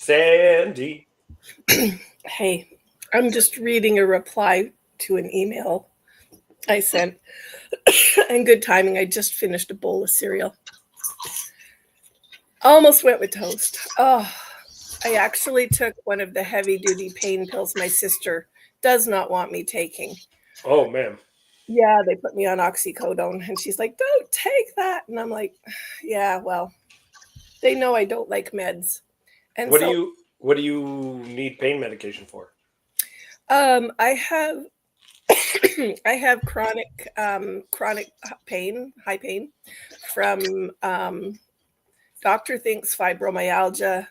Sandy. Hey, I'm just reading a reply to an email I sent. And good timing. I just finished a bowl of cereal. Almost went with toast. Oh, I actually took one of the heavy-duty pain pills my sister does not want me taking. Oh, man. Yeah, they put me on oxycodone, and she's like, "Don't take that." And I'm like, "Yeah, well, they know I don't like meds." And What do so you need pain medication for? I have I have chronic pain, high pain from doctor thinks fibromyalgia,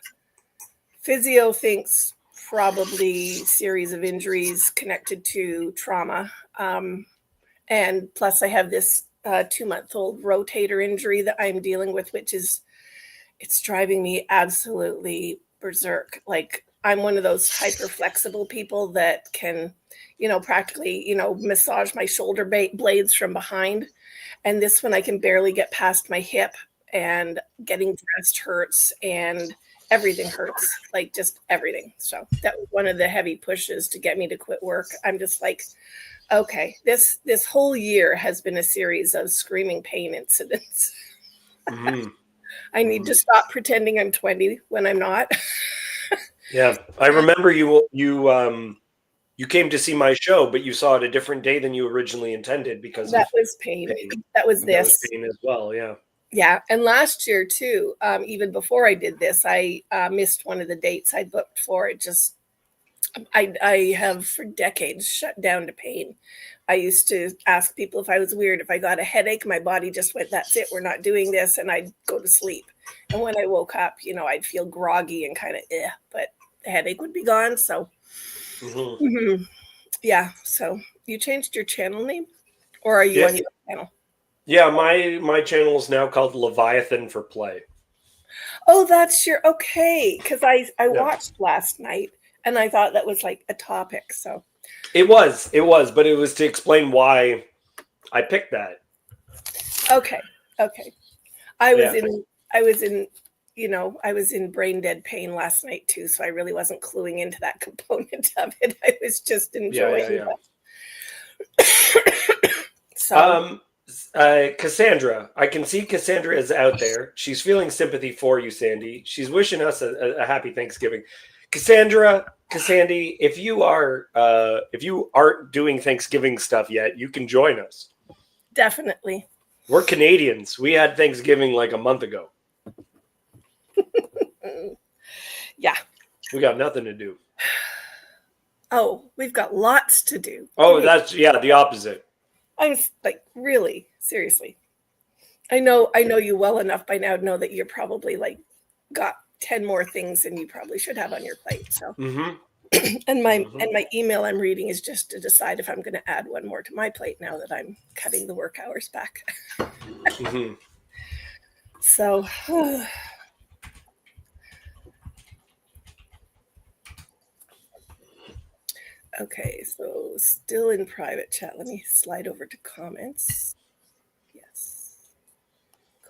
physio thinks probably series of injuries connected to trauma. And plus I have this 2-month-old rotator injury that I'm dealing with, which is it's driving me absolutely berserk. Like I'm one of those hyper flexible people that can, practically, massage my shoulder blades from behind. And this one I can barely get past my hip, and getting dressed hurts and everything hurts, like just everything. So that was one of the heavy pushes to get me to quit work. I'm just like, okay, this whole year has been a series of screaming pain incidents. Mm-hmm. I need to stop pretending I'm 20 when I'm not. Yeah, I remember you came to see my show, but you saw it a different day than you originally intended because That of was pain. pain. That was That was this. pain as well. Yeah. Yeah. And last year, too, even before I did this, I missed one of the dates I booked for. It just, I have for decades shut down to pain. I used to ask people if I was weird. If I got a headache, my body just went, "That's it, we're not doing this." And I'd go to sleep. And when I woke up, I'd feel groggy and kind of, but the headache would be gone. So, Mm-hmm. yeah. So you changed your channel name, or are you Yeah. on your channel? Yeah, my channel is now called Leviathan for Play. Oh, that's your okay. Because I Yeah. watched last night and I thought that was like a topic. So It was, but it was to explain why I picked that. okay. I was Yeah. in I was in I was in brain dead pain last night too, so I really wasn't cluing into that component of it. I was just enjoying Yeah. it. So Cassandra, I can see Cassandra is out there. She's feeling sympathy for you, Sandy. She's wishing us a happy Thanksgiving. Cassandra, if you aren't doing Thanksgiving stuff yet, you can join us. definitely. We're Canadians. We had Thanksgiving like a month ago. Yeah. We got nothing to do. Oh, we've got lots to do. Oh, that's the opposite. I'm like, really, seriously. I know you well enough by now to know that you're probably like got 10 more things than you probably should have on your plate. So and my email I'm reading is just to decide if I'm going to add one more to my plate now that I'm cutting the work hours back. So okay, so still in private chat. Let me slide over to comments. Yes.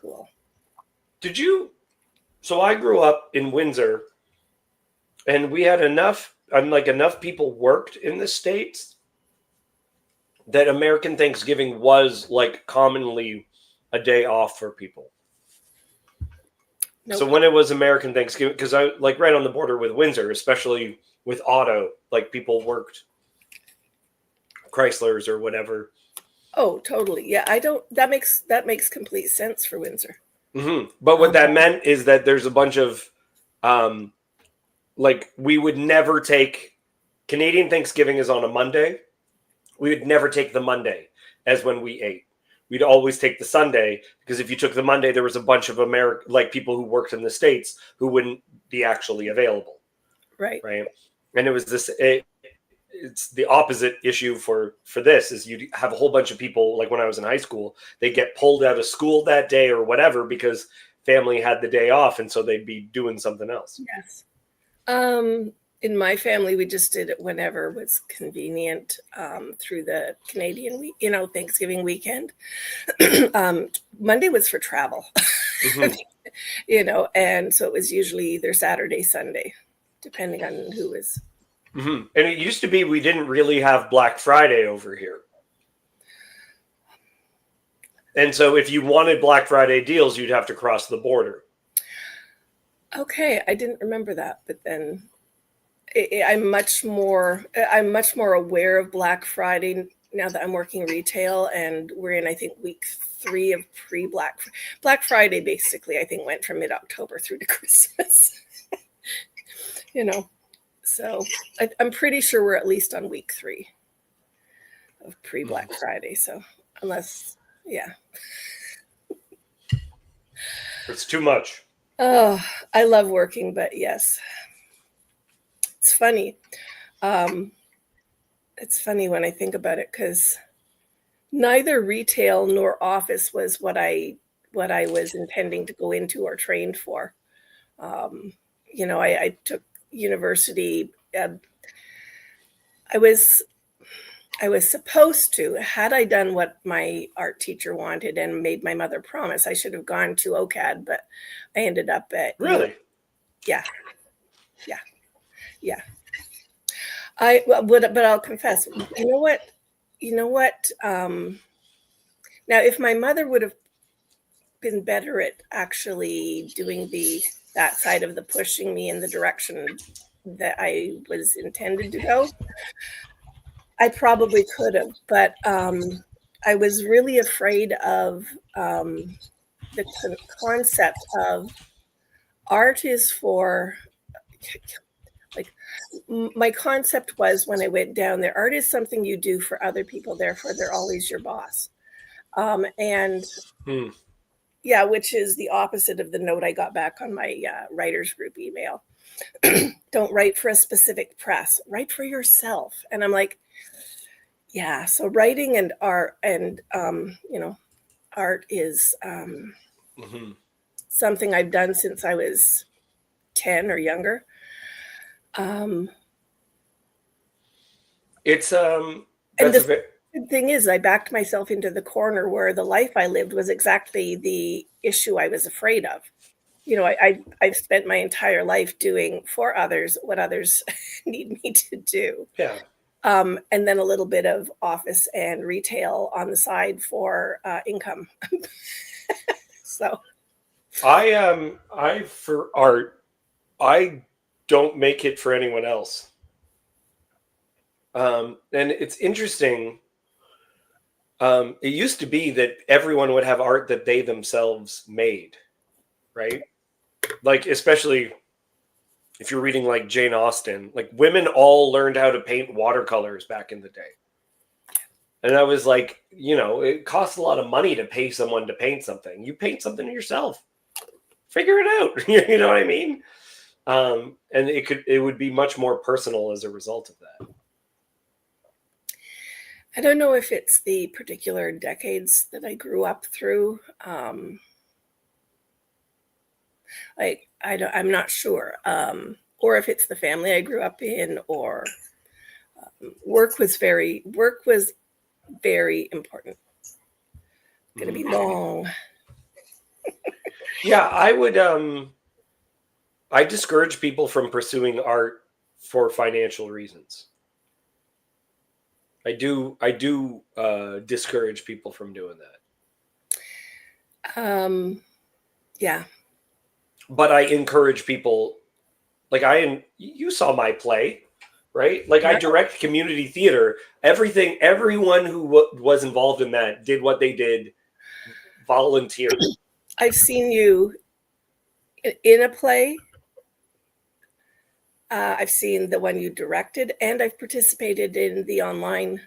Cool. So I grew up in Windsor, and we had enough people worked in the States that American Thanksgiving was like commonly a day off for people. Nope. So when it was American Thanksgiving, because I like right on the border with Windsor, especially with auto, like people worked Chryslers or whatever. Oh, totally. Yeah, that makes complete sense for Windsor. But what that meant is that there's a bunch of we would never take Canadian Thanksgiving is on a Monday. We would never take the Monday as when we ate. We'd always take the Sunday, because if you took the Monday, there was a bunch of people who worked in the States who wouldn't be actually available. Right. And it was it's the opposite issue for this is you have a whole bunch of people, like when I was in high school, they get pulled out of school that day or whatever because family had the day off, and so they'd be doing something else. Yes. In my family, we just did it whenever was convenient through the Canadian week, Thanksgiving weekend. Monday was for travel, and so it was usually either Saturday, Sunday. depending on who is. And it used to be we didn't really have Black Friday over here. And so if you wanted Black Friday deals, you'd have to cross the border. Okay, I didn't remember that, but then I'm much more aware of Black Friday now that I'm working retail, and we're in, I think, week 3 of Black Friday. Basically, I think went from mid-October through to Christmas. So I'm pretty sure we're at least on week 3 of pre-Black Friday. So unless, yeah. It's too much. Oh, I love working, but yes. It's funny. It's funny when I think about it, because neither retail nor office was what I was intending to go into or trained for. I took university. I was supposed to, had I done what my art teacher wanted and made my mother promise, I should have gone to OCAD, but I ended up at Really? Yeah. But I'll confess, you know what? Now, if my mother would have been better at actually doing that side of the pushing me in the direction that I was intended to go, I probably could have. But I was really afraid of the concept of art is for, like, my concept was when I went down there, art is something you do for other people, therefore they're always your boss. Yeah, which is the opposite of the note I got back on my writers group email. Don't write for a specific press, write for yourself. And I'm like, yeah, so writing and art and art is something I've done since I was 10 or younger. It's and the good thing is I backed myself into the corner where the life I lived was exactly the issue I was afraid of. I've spent my entire life doing for others what others need me to do. Yeah. And then a little bit of office and retail on the side for income. So for art, I don't make it for anyone else. And it's interesting. It used to be that everyone would have art that they themselves made, right? Like, especially if you're reading like Jane Austen, like women all learned how to paint watercolors back in the day. And I was like, it costs a lot of money to pay someone to paint something. You paint something yourself. Figure it out. You know what I mean? And it would be much more personal as a result of that. I don't know if it's the particular decades that I grew up through. I'm not sure. Or if it's the family I grew up in, or work was very important. Going to be long. Yeah, I would. I discourage people from pursuing art for financial reasons. I do discourage people from doing that. Yeah. But I encourage people, like you saw my play, right? Like, I direct community theater. Everyone who was involved in that did what they did, volunteer. I've seen you in a play. I've seen the one you directed, and I've participated in the online.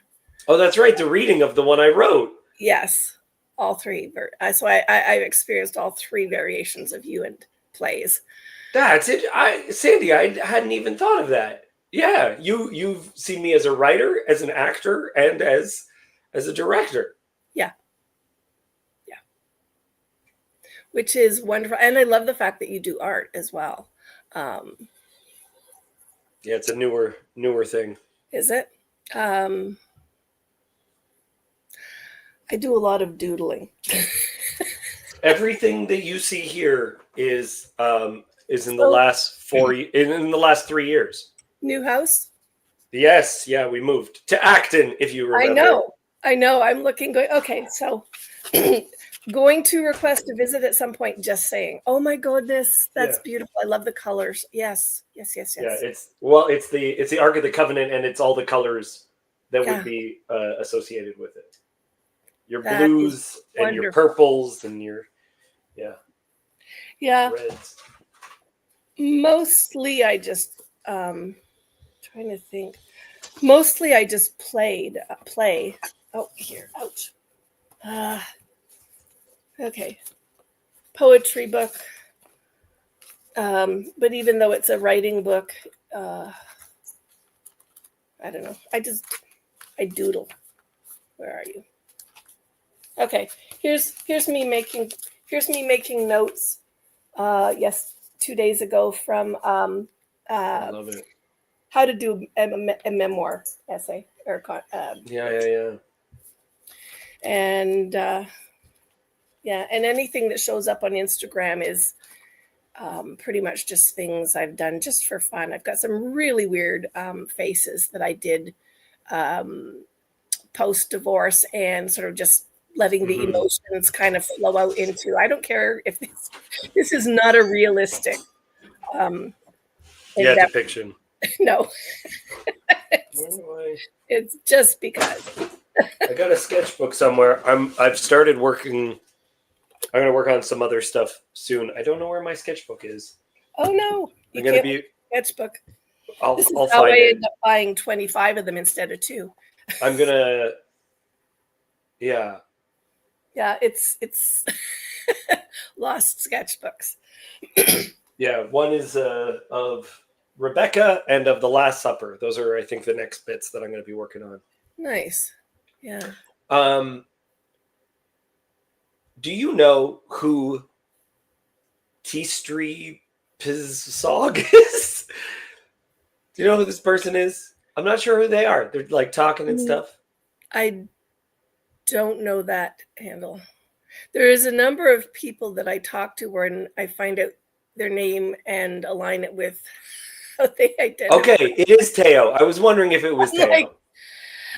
Oh, that's right. The reading of the one I wrote. Yes. All 3. So I've experienced all 3 variations of you in plays. That's it. Sandy, I hadn't even thought of that. Yeah. You've seen me as a writer, as an actor, and as a director. Yeah. Yeah. Which is wonderful. And I love the fact that you do art as well. Yeah, it's a newer thing. Is it? I do a lot of doodling. Everything that you see here is is in the So- last in the last 3 years. New house? Yes, yeah, we moved to Acton, if you remember. I know. I'm looking going, okay, so going to request a visit at some point, just saying. Oh my goodness, that's Yeah. beautiful. I love the colors. Yes. Yeah, it's the Ark of the Covenant, and it's all the colors that Yeah. would be associated with it. Your That is blues and your wonderful. purples and your Yeah. reds. Mostly I just trying to think. Mostly I just play. Oh, here. Ouch. Okay. Poetry book. But even though it's a writing book, I don't know. I doodle. Where are you? Okay. Here's me making notes. Yes, 2 days ago from I love it. how to do a memoir essay or Yeah. and yeah, and anything that shows up on Instagram is pretty much just things I've done just for fun. I've got some really weird faces that I did post divorce and sort of just letting the emotions kind of flow out into. I don't care if this is not a realistic endeavor. Depiction. No. Where do It's just because. I got a sketchbook somewhere. I've started working. I'm gonna work on some other stuff soon. I don't know where my sketchbook is. Oh no, I'm gonna be. sketchbook. I'll This is I'll how find I it. end up buying 25 of them instead of 2. I'm gonna. Yeah. Yeah, it's lost sketchbooks. Yeah. One is of Rebecca and of the Last Supper. Those are, I think, the next bits that I'm gonna be working on. Nice. Yeah. Do you know who Tistri Pizsog is? Do you know who this person is? I'm not sure who they are. They're like talking and stuff. I don't know that handle. There is a number of people that I talk to when I find out their name and align it with how they identify. Okay, it is Teo. I was wondering if it was Teo. Like,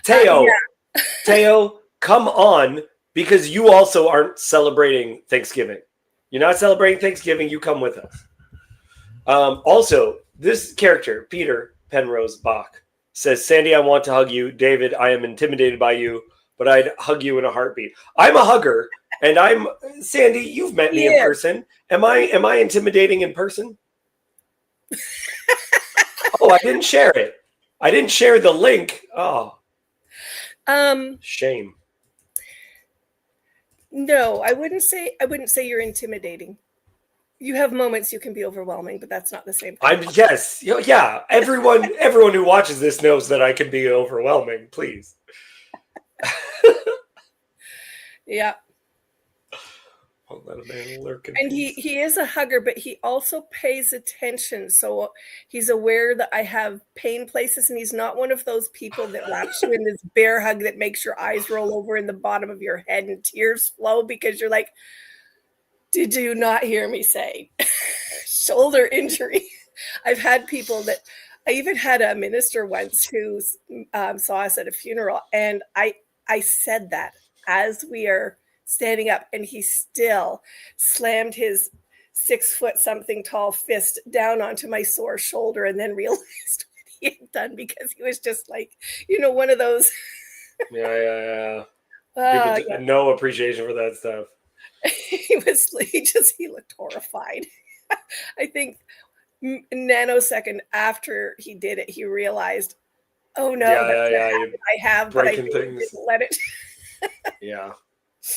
Teo, yeah. Teo, come on, because you also aren't celebrating Thanksgiving. You're not celebrating Thanksgiving. You come with us. Also, this character, Peter Penrose Bach, says, Sandy, I want to hug you. David, I am intimidated by you, but I'd hug you in a heartbeat. I'm a hugger, and I'm Sandy. You've met me in person. Am I intimidating in person? Oh, I didn't share it. I didn't share the link. Oh, shame. No, I wouldn't say you're intimidating. You have moments you can be overwhelming, but that's not the same thing. Yes. Yeah. Everyone who watches this knows that I can be overwhelming. Please. Yeah. Won't let a man lurk in And peace. he is a hugger, but he also pays attention. So he's aware that I have pain places, and he's not one of those people that wraps you in this bear hug that makes your eyes roll over in the bottom of your head and tears flow because you're like, did you not hear me say shoulder injury? I've had people that I even had a minister once who saw us at a funeral, and I said that as we are standing up, and he still slammed his 6 foot something tall fist down onto my sore shoulder, and then realized what he had done because he was just like, one of those. Yeah. People no appreciation for that stuff. He looked horrified. I think nanosecond after he did it, he realized, oh no, I have, but I didn't let it. Yeah.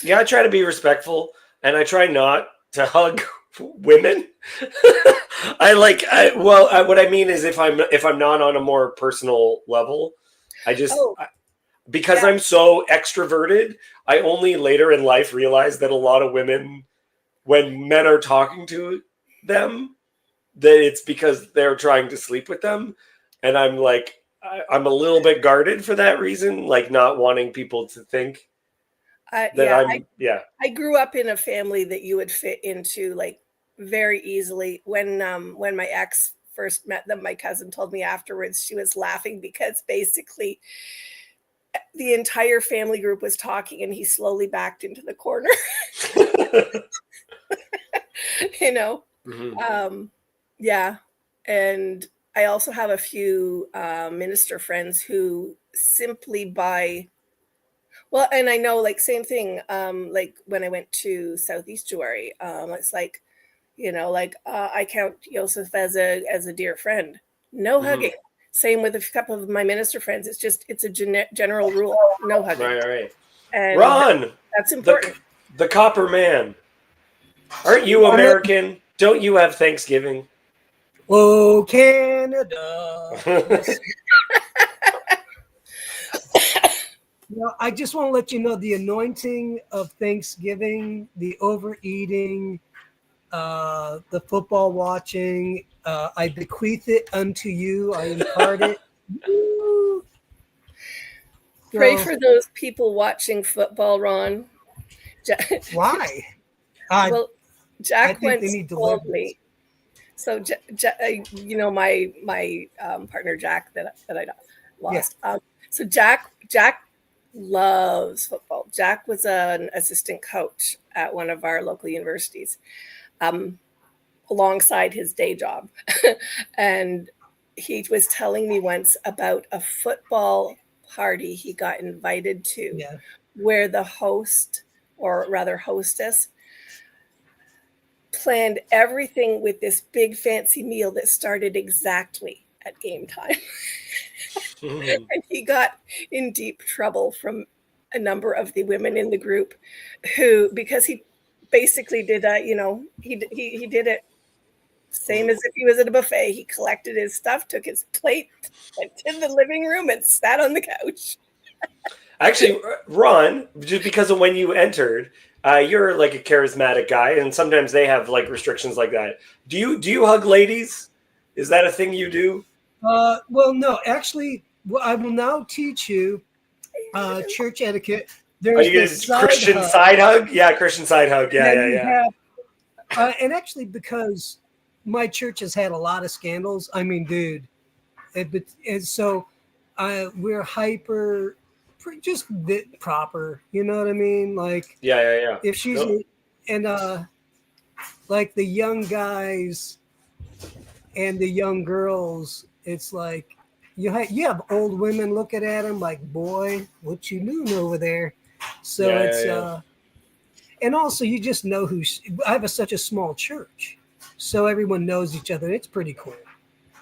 Yeah, I try to be respectful, and I try not to hug women. What I mean is if I'm not on a more personal level, I just because I'm so extroverted, I only later in life realize that a lot of women, when men are talking to them, that it's because they're trying to sleep with them, and I'm like, I'm a little bit guarded for that reason, like not wanting people to think. I grew up in a family that you would fit into, like very easily. When my ex first met them, my cousin told me afterwards she was laughing because basically the entire family group was talking and he slowly backed into the corner. You know. Yeah. And I also have a few minister friends who simply buy. Well, and I know, like, same thing. Like when I went to Southeast Jewelry, it's like, like I count Joseph as a dear friend. No hugging. Same with a couple of my minister friends. It's a general rule. No hugging. Right. And Ron, that's important. The Copper Man. Aren't you American? Don't you have Thanksgiving? Oh, Canada. I just want to let you know the anointing of Thanksgiving, the overeating, the football watching, I bequeath it unto you. I impart it. Pray for those people watching football, Ron. Why? Well, Jack once told me. So, my partner Jack that I lost. Yeah. So Jack loves football. Jack was an assistant coach at one of our local universities, alongside his day job, and he was telling me once about a football party he got invited to, where the host, or rather hostess, planned everything with this big fancy meal that started exactly at game time. And he got in deep trouble from a number of the women in the group who, because he basically did he did it same as if he was at a buffet. He collected his stuff, took his plate, went to the living room and sat on the couch. Actually, Ron, just because of when you entered, you're like a charismatic guy, and sometimes they have like restrictions like that. Do you hug ladies? Is that a thing you do? Well, no, actually, I will now teach you church etiquette. There's this Christian side hug. Yeah, Christian side hug. Yeah. And actually, because my church has had a lot of scandals. I mean, dude, and so we're hyper. Just proper, you know what I mean? Like, yeah. If she's and like the young guys and the young girls, it's like you have old women looking at them like, boy, what you doing over there? So and also you just know I have such a small church, so everyone knows each other. It's pretty cool,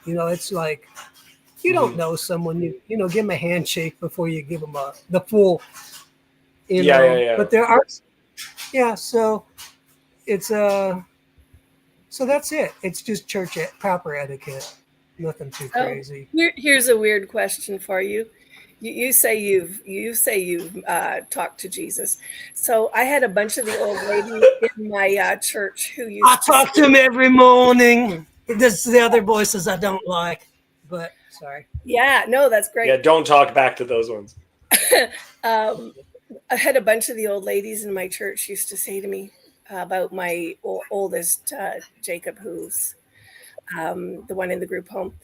It's like. You don't know someone, you give them a handshake before you give them the full, Yeah. But there are, so it's so that's it. It's just church proper etiquette, nothing too crazy. Here's a weird question for you. You say you've talked to Jesus. So I had a bunch of the old ladies in my church who used. I talk to him every morning. This is the other voices I don't like, but. Sorry. Yeah, no, that's great. Yeah, don't talk back to those ones. I had a bunch of the old ladies in my church used to say to me about my oldest, Jacob, who's the one in the group home.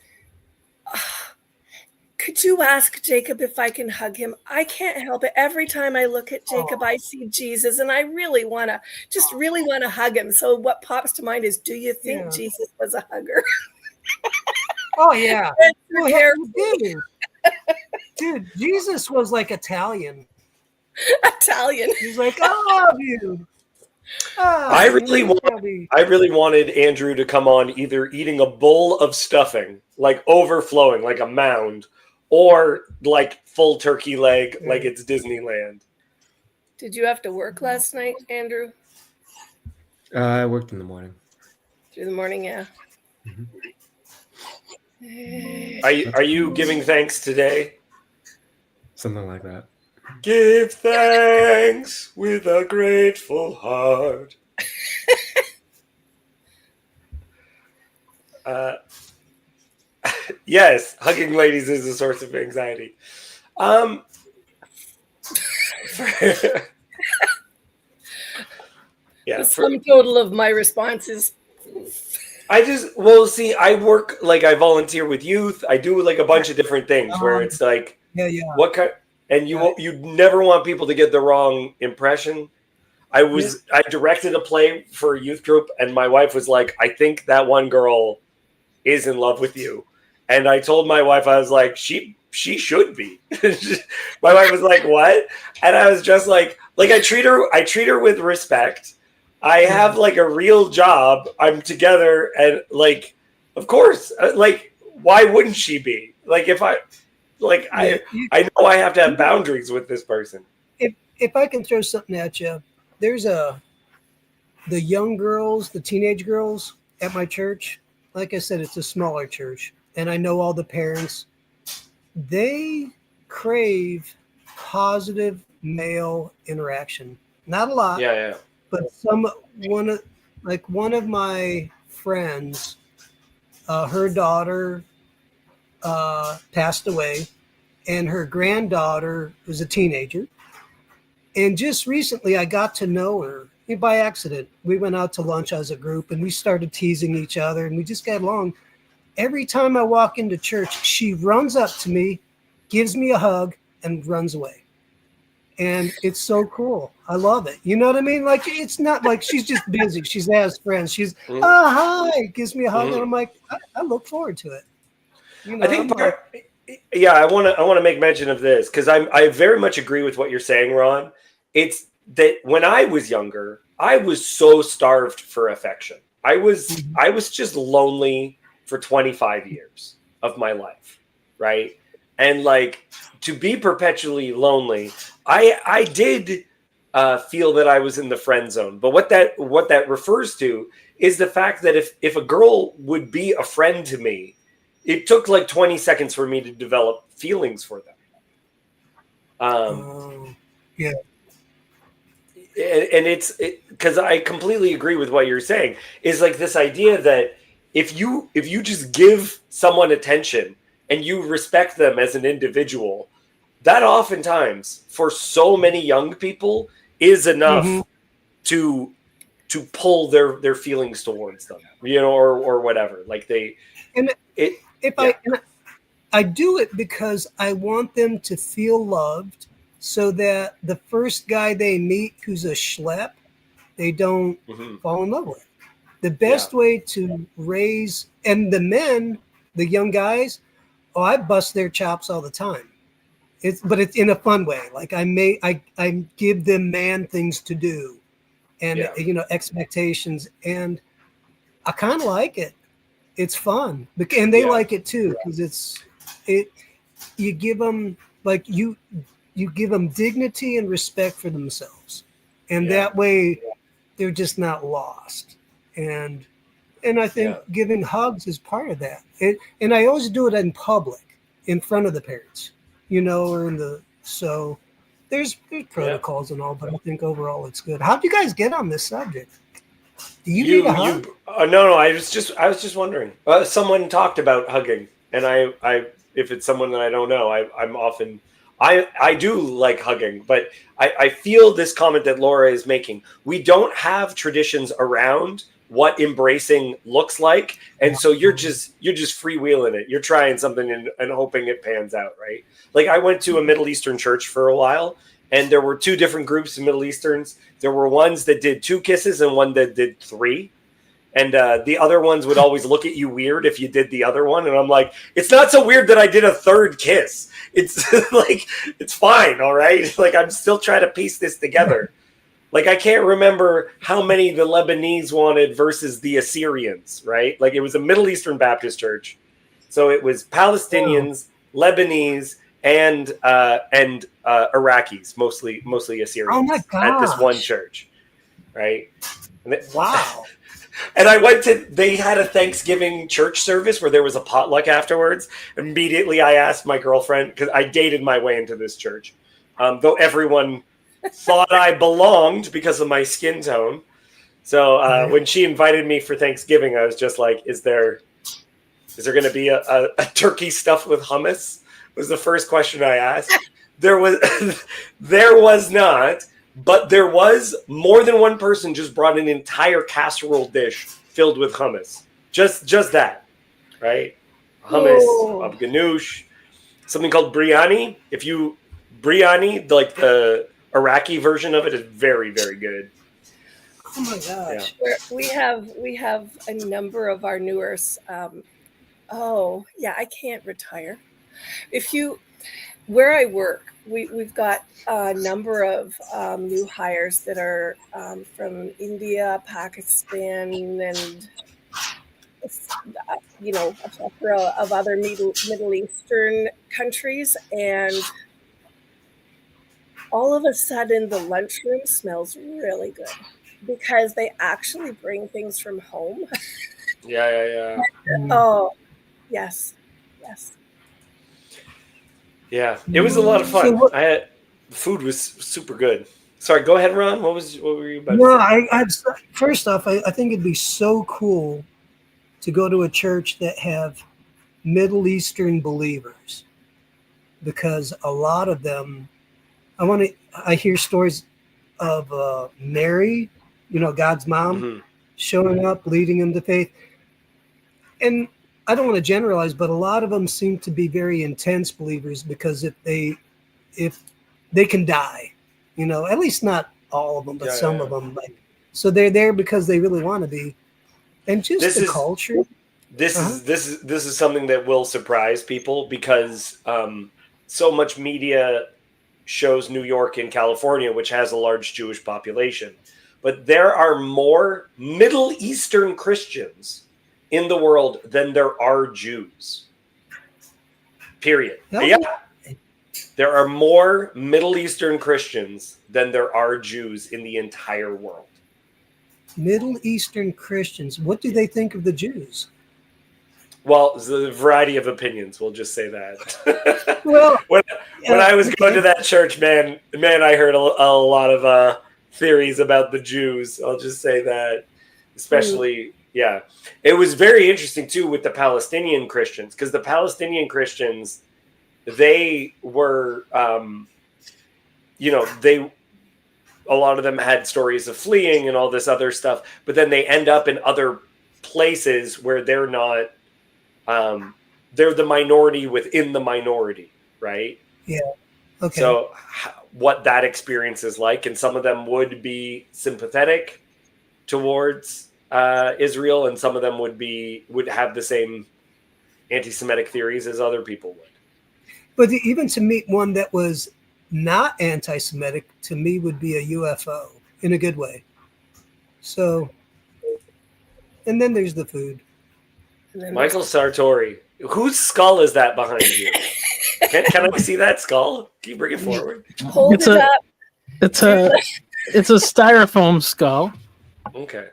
Could you ask Jacob if I can hug him? I can't help it. Every time I look at Jacob, I see Jesus, and I really want to hug him. So what pops to mind is, do you think Jesus was a hugger? Oh, yeah. Dude, Jesus was like Italian. He's like, I love you. I really wanted Andrew to come on either eating a bowl of stuffing, like overflowing, like a mound, or like full turkey leg, like it's Disneyland. Did you have to work last night, Andrew? I worked in the morning. Through the morning, yeah. Mm-hmm. Are you giving thanks today? Something like that. Give thanks with a grateful heart. Yes, hugging ladies is a source of anxiety. The sum total of my responses See, I work, like, I volunteer with youth. I do like a bunch of different things where it's like, Yeah. what kind, and you never want people to get the wrong impression. I directed a play for a youth group, and my wife was like, I think that one girl is in love with you. And I told my wife, I was like, she should be. My wife was like, what? And I was just like I treat her with respect. I have like a real job. I'm together, and like, of course, like, why wouldn't she be? Like, if I know I have to have boundaries with this person. If I can throw something at you, there's the young girls, the teenage girls at my church. Like I said, it's a smaller church, and I know all the parents. They crave positive male interaction. Not a lot. Yeah. But one of my friends, her daughter passed away, and her granddaughter was a teenager. And just recently, I got to know her by accident. We went out to lunch as a group, and we started teasing each other, and we just got along. Every time I walk into church, she runs up to me, gives me a hug, and runs away. And it's so cool. I love it. You know what I mean? Like, it's not like she's just busy. She has friends. She's, oh, hi, gives me a hug. And I'm like, I look forward to it. You know, I think I want to make mention of this because I very much agree with what you're saying, Ron. It's that when I was younger, I was so starved for affection. I was just lonely for 25 years of my life, right? And like, to be perpetually lonely, I did feel that I was in the friend zone. But what that refers to is the fact that if a girl would be a friend to me, it took like 20 seconds for me to develop feelings for them. Yeah. And it's because I completely agree with what you're saying. Is like this idea that if you just give someone attention and you respect them as an individual, that oftentimes for so many young people is enough to pull their feelings towards them, you know, or whatever. Like I do it because I want them to feel loved, so that the first guy they meet who's a schlep, they don't fall in love with. The best way to raise, and the men, the young guys, I bust their chops all the time. But it's in a fun way. Like I give them man things to do, and expectations, and I kind of like it. It's fun, and they like it too, because you give them you give them dignity and respect for themselves, and that way they're just not lost. And I think giving hugs is part of that. And I always do it in public, in front of the parents, or so there's protocols and all, but I think overall it's good. How do you guys get on this subject? Do you need a hug? No, I was just wondering. Someone talked about hugging, and I if it's someone that I don't know, I'm often. I do like hugging, but I feel this comment that Laura is making. We don't have traditions around what embracing looks like, and so you're just freewheeling it. You're trying something and hoping it pans out, right? Like, I went to a Middle Eastern church for a while, and there were two different groups of Middle Easterns. There were ones that did 2 kisses and one that did 3. And the other ones would always look at you weird if you did the other one. And I'm like, it's not so weird that I did a 3rd kiss. It's like, it's fine. All right. Like, I'm still trying to piece this together. Like, I can't remember how many the Lebanese wanted versus the Assyrians, right? Like, it was a Middle Eastern Baptist church. So it was Palestinians, Lebanese, and Iraqis, mostly Assyrians. Oh my gosh. At this one church. Right. Wow. And they had a Thanksgiving church service where there was a potluck afterwards. Immediately I asked my girlfriend, because I dated my way into this church, though everyone thought I belonged because of my skin tone. So when she invited me for Thanksgiving, I was just like, is there going to be a turkey stuffed with hummus? Was the first question I asked. There was not. But there was more than one person just brought an entire casserole dish filled with hummus. Just that, right? Hummus, Whoa. of ganoush, something called biryani. Biryani, like the Iraqi version of it, is very, very good. Oh my gosh. We have a number of our newers. Oh yeah, I can't retire. Where I work, we've got a number of new hires that are from India, Pakistan, and a plethora of other Middle Eastern countries, and all of a sudden the lunchroom smells really good because they actually bring things from home. Yeah. Oh, yes. Yeah, it was a lot of fun. The food was super good. Sorry, go ahead, Ron. What were you about to say? I'd first off, I think it'd be so cool to go to a church that have Middle Eastern believers, because a lot of them, I hear stories of Mary, God's mom, Mhm. showing up, leading them to faith. And I don't want to generalize, but a lot of them seem to be very intense believers, because if they can die, at least not all of them, but some of them, so they're there because they really want to be. And just the culture. This is something that will surprise people, because so much media shows New York and California, which has a large Jewish population, but there are more Middle Eastern Christians in the world than there are Jews. Period. No. Yeah. There are more Middle Eastern Christians than there are Jews in the entire world. Middle Eastern Christians, what do they think of the Jews? Well, it's a variety of opinions. We'll just say that. Well, when I was going to that church, man, I heard a lot of theories about the Jews. I'll just say that, especially, yeah. It was very interesting too with the Palestinian Christians, because the Palestinian Christians, they were, a lot of them had stories of fleeing and all this other stuff, but then they end up in other places where they're not. They're the minority within the minority, right? Yeah. Okay. So what that experience is like, and some of them would be sympathetic towards Israel, and some of them would have the same anti-Semitic theories as other people would. But even to meet one that was not anti-Semitic, to me would be a UFO in a good way. So, and then there's the food. Michael Sartori. Whose skull is that behind you? Can I see that skull? Can you bring it forward? Hold it up. It's a styrofoam skull. Okay.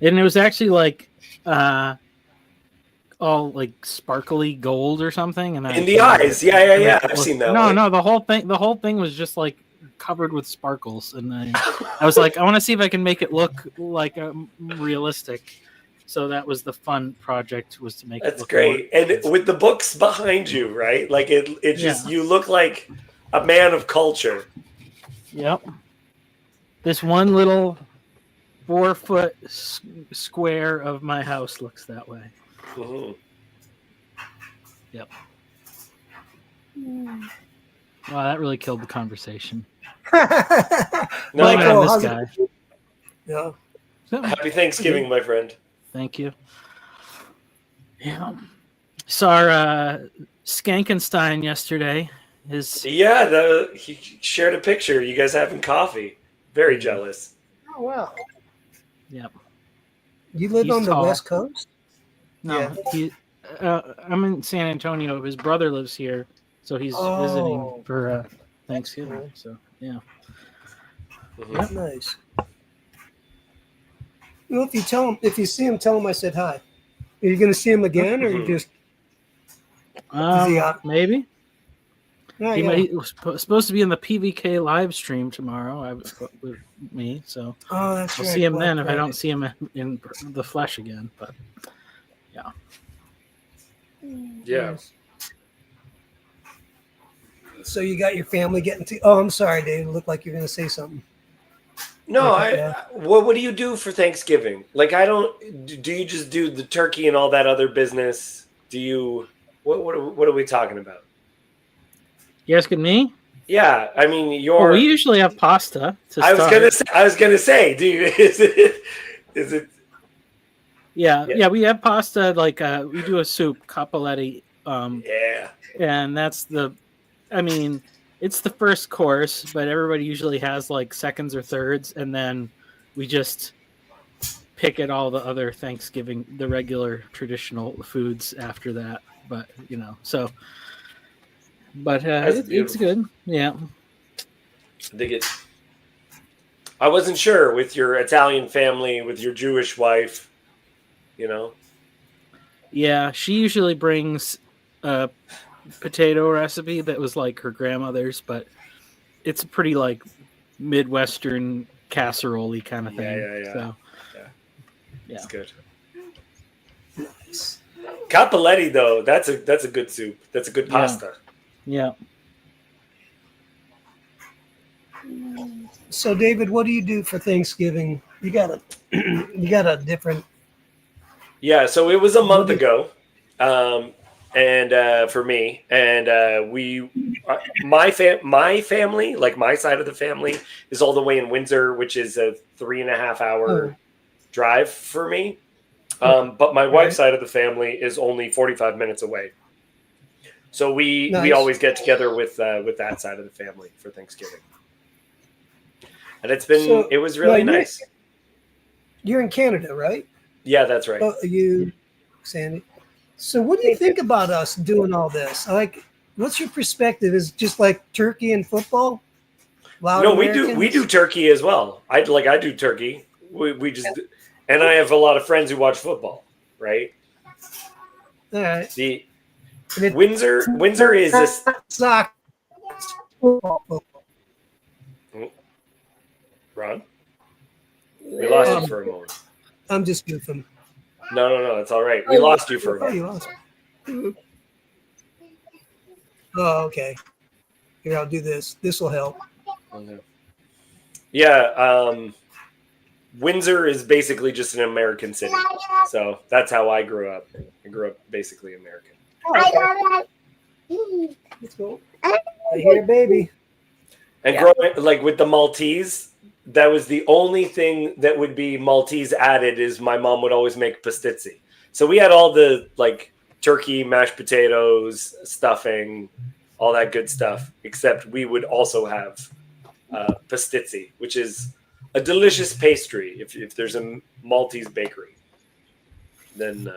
And it was actually like all like sparkly gold or something. And in the eyes. Yeah. I've seen that. No, the whole thing was just like covered with sparkles. And I was like, I want to see if I can make it look like realistic. So that was the fun project, was to make it look great. more. And with the books behind you, right? Like it just, you look like a man of culture. Yep. This one little 4-foot square of my house looks that way. Mm-hmm. Yep. Wow, that really killed the conversation. No, Michael, this guy. Yeah. So, happy Thanksgiving, my friend. thank you. Yeah. Saw Skankenstein yesterday. He shared a picture. You guys having coffee. Very jealous. Oh, wow. Yep. You live He's on the tall. West Coast? No, I'm in San Antonio. His brother lives here, so he's visiting for Thanksgiving. So yeah. Mm-hmm. Nice. Well, if you see him, tell him I said hi. Are you going to see him again, or you just? Maybe. Oh, He yeah. was supposed to be in the PVK live stream tomorrow with me, so Oh, that's I'll right. see him Black then if I Friday. don't see him in the flesh again. But yeah. Yeah. Nice. So you got your family getting to? Oh, I'm sorry, Dave. It looked like you're going to say something. No, Yeah. what do you do for Thanksgiving? Like, I don't. Do you just do the turkey and all that other business? Do you? What are we talking about? You asking me? Yeah, I mean, Well, you're. we usually have pasta to I start. was gonna say, do you? Is it? Yeah, we have pasta. Like we do a soup, cappelletti, Yeah. and that's the. I mean, it's the first course, but everybody usually has like seconds or thirds, and then we just pick at all the other Thanksgiving, the regular traditional foods after that. But so. But That's it's beautiful. good. Yeah. I think it. I wasn't sure with your Italian family, with your Jewish wife. Yeah, she usually brings a potato recipe that was like her grandmother's, but it's a pretty like Midwestern casserole-y kind of thing. Yeah. So, It's good. Cappelletti, though, that's a good soup. That's a good pasta. yeah. So, David, what do you do for Thanksgiving? You got a different. Yeah, so it was a month ago, and for me, and my family, like my side of the family, is all the way in Windsor, which is a 3.5-hour drive for me. But my wife's side of the family is only 45 minutes away. So we always get together with that side of the family for Thanksgiving, and it was really nice. You're in Canada, right? Yeah, that's right. Oh, you, Sandy. So, what do you think about us doing all this? Like, what's your perspective? Is it just like turkey and football? No, we do turkey as well. I do turkey. We just, and I have a lot of friends who watch football, right? All right. The Windsor is a soccer. Football. Ron. We lost you for a moment. I'm just goofing. No, it's all right. We lost you for a Oh, you moment. lost. Oh, okay. Here, I'll do this. This will help. Okay. Yeah, Windsor is basically just an American city. So that's how I grew up. I grew up basically American. Let's go. I hear baby. And growing like with the Maltese, that was the only thing that would be Maltese added is my mom would always make pastizzi. So we had all the like turkey, mashed potatoes, stuffing, all that good stuff, except we would also have pastizzi, which is a delicious pastry. If there's a Maltese bakery, then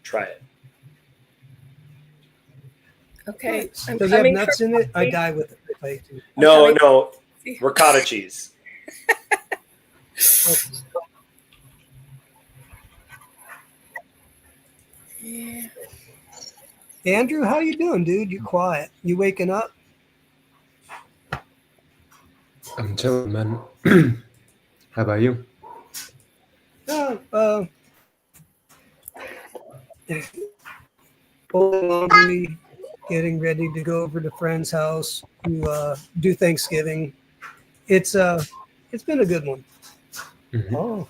try it. Okay. Does it have nuts in it? I die with it. If I do. No, ricotta cheese. Yeah. Andrew, how you doing, dude? You quiet. You waking up? I'm chilling, man. How about you? Folding laundry, getting ready to go over to friend's house to do Thanksgiving. It's been a good one. Mhm. Oh,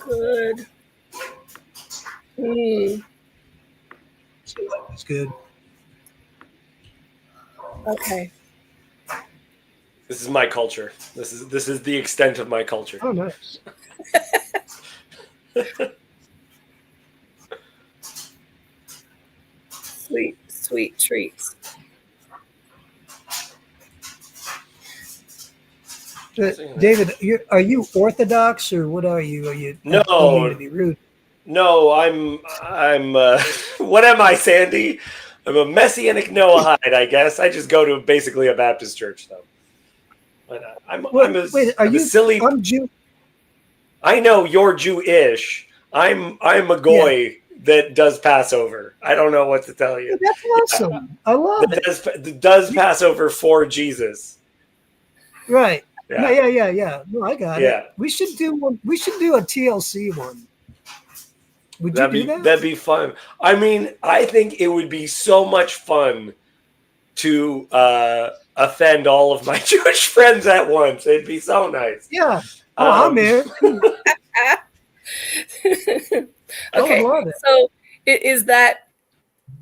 Good. it's good. Okay. This is my culture. This is the extent of my culture. Oh, nice. Sweet treats. David, are you Orthodox or what are you? Are you? No. I don't mean to be rude. No, I'm what am I, Sandy? I'm a Messianic Noahide, I guess. I just go to basically a Baptist church, though. But I'm a silly. I'm Jew. I know you're Jewish. I'm a goy that does Passover. I don't know what to tell you. That's awesome. I love it. That does Passover for Jesus. Right. Yeah. Yeah. No, I got Yeah. it. We should do one. We should do a TLC one. Would you do that? That'd be fun. I mean, I think it would be so much fun to offend all of my Jewish friends at once. It'd be so nice. Yeah. Oh, I'm in. I would Okay, love it. so is that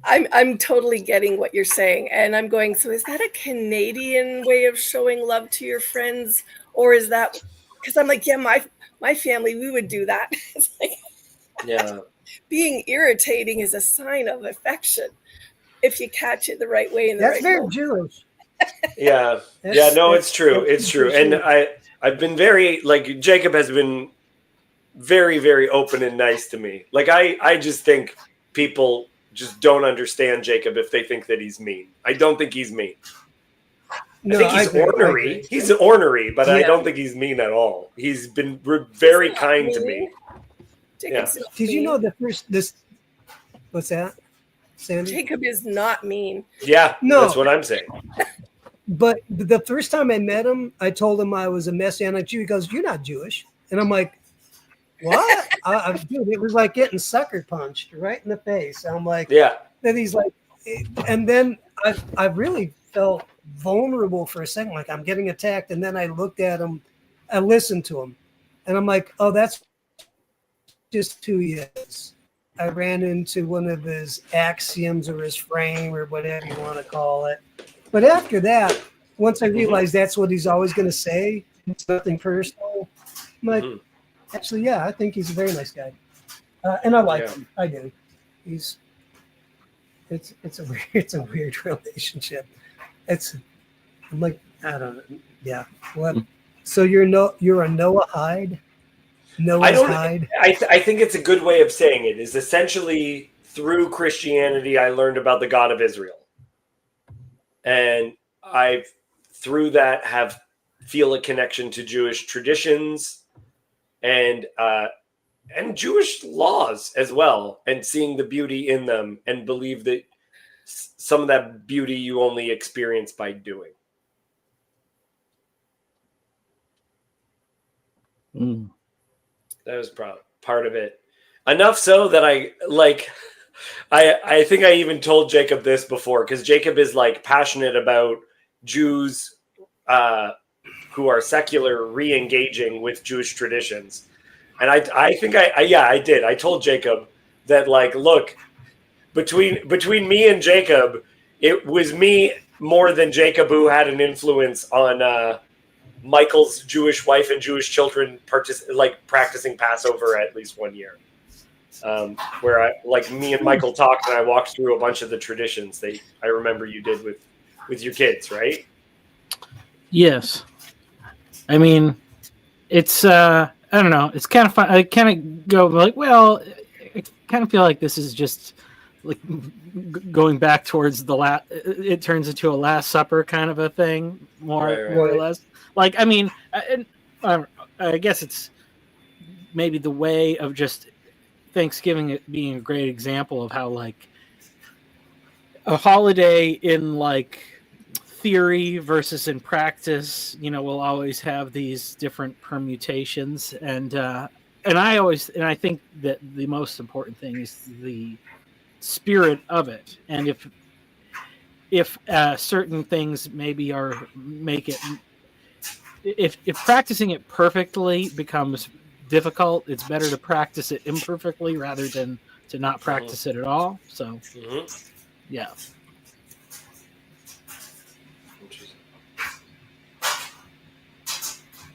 I'm totally getting what you're saying, and I'm going, so is that a Canadian way of showing love to your friends, or is that because I'm like, yeah, my family, we would do that. It's like Yeah. being irritating is a sign of affection if you catch it the right way in the That's right very moment. Jewish. Yeah. That's- Yeah, no, that's- it's true. that's It's true. interesting. And I've been very, like, Jacob has been very, very open and nice to me. Like, I just think people just don't understand Jacob if they think that he's mean. I don't think he's mean. No, I think he's agree, I ornery. agree. He's ornery, but I Yeah. don't think he's mean at all. He's been very He's not kind to mean. me. Jacob's not Did you mean. know what's that, Sandy? Jacob is not mean. Yeah, No. that's what I'm saying. But the first time I met him, I told him I was a Messianic Jew. He goes, "You're not Jewish," and I'm like, "What?" Dude, it was like getting sucker punched right in the face. I'm like, Yeah. then he's like, and then I really felt vulnerable for a second, like I'm getting attacked. And then I looked at him, I listened to him, and I'm like, oh, that's just who he is. I ran into one of his axioms or his frame or whatever you want to call it. But after that, once I realized that's what he's always going to say, it's nothing personal, I'm like, Mhm. actually, yeah, I think he's a very nice guy. And I like Yeah. him. I do. It's a weird relationship. I'm like, I don't know. Yeah. What? So you're a Noah Hyde? Noah's Hyde? I think it's a good way of saying it. Is essentially through Christianity, I learned about the God of Israel, and I've through that feel a connection to Jewish traditions and Jewish laws as well, and seeing the beauty in them, and believe that some of that beauty you only experience by doing. Mm. That was part of it. Enough so that I think I even told Jacob this before, because Jacob is like passionate about Jews who are secular re-engaging with Jewish traditions. And I think I did. I told Jacob that, like, look, between me and Jacob, it was me more than Jacob who had an influence on Michael's Jewish wife and Jewish children practicing Passover at least one year. Where me and Michael talked, and I walked through a bunch of the traditions I remember you did with your kids, right? Yes. I mean, it's I don't know. It's kind of fun. I kind of go like, well, I kind of feel like this is just like going back towards it turns into a Last Supper kind of a thing, more or less. Like, I mean, I guess it's maybe the way of just Thanksgiving being a great example of how, like, a holiday in, like, theory versus in practice, will always have these different permutations, and I think that the most important thing is the spirit of it, and if certain things maybe if practicing it perfectly becomes difficult, it's better to practice it imperfectly rather than to not practice it at all. So, yeah.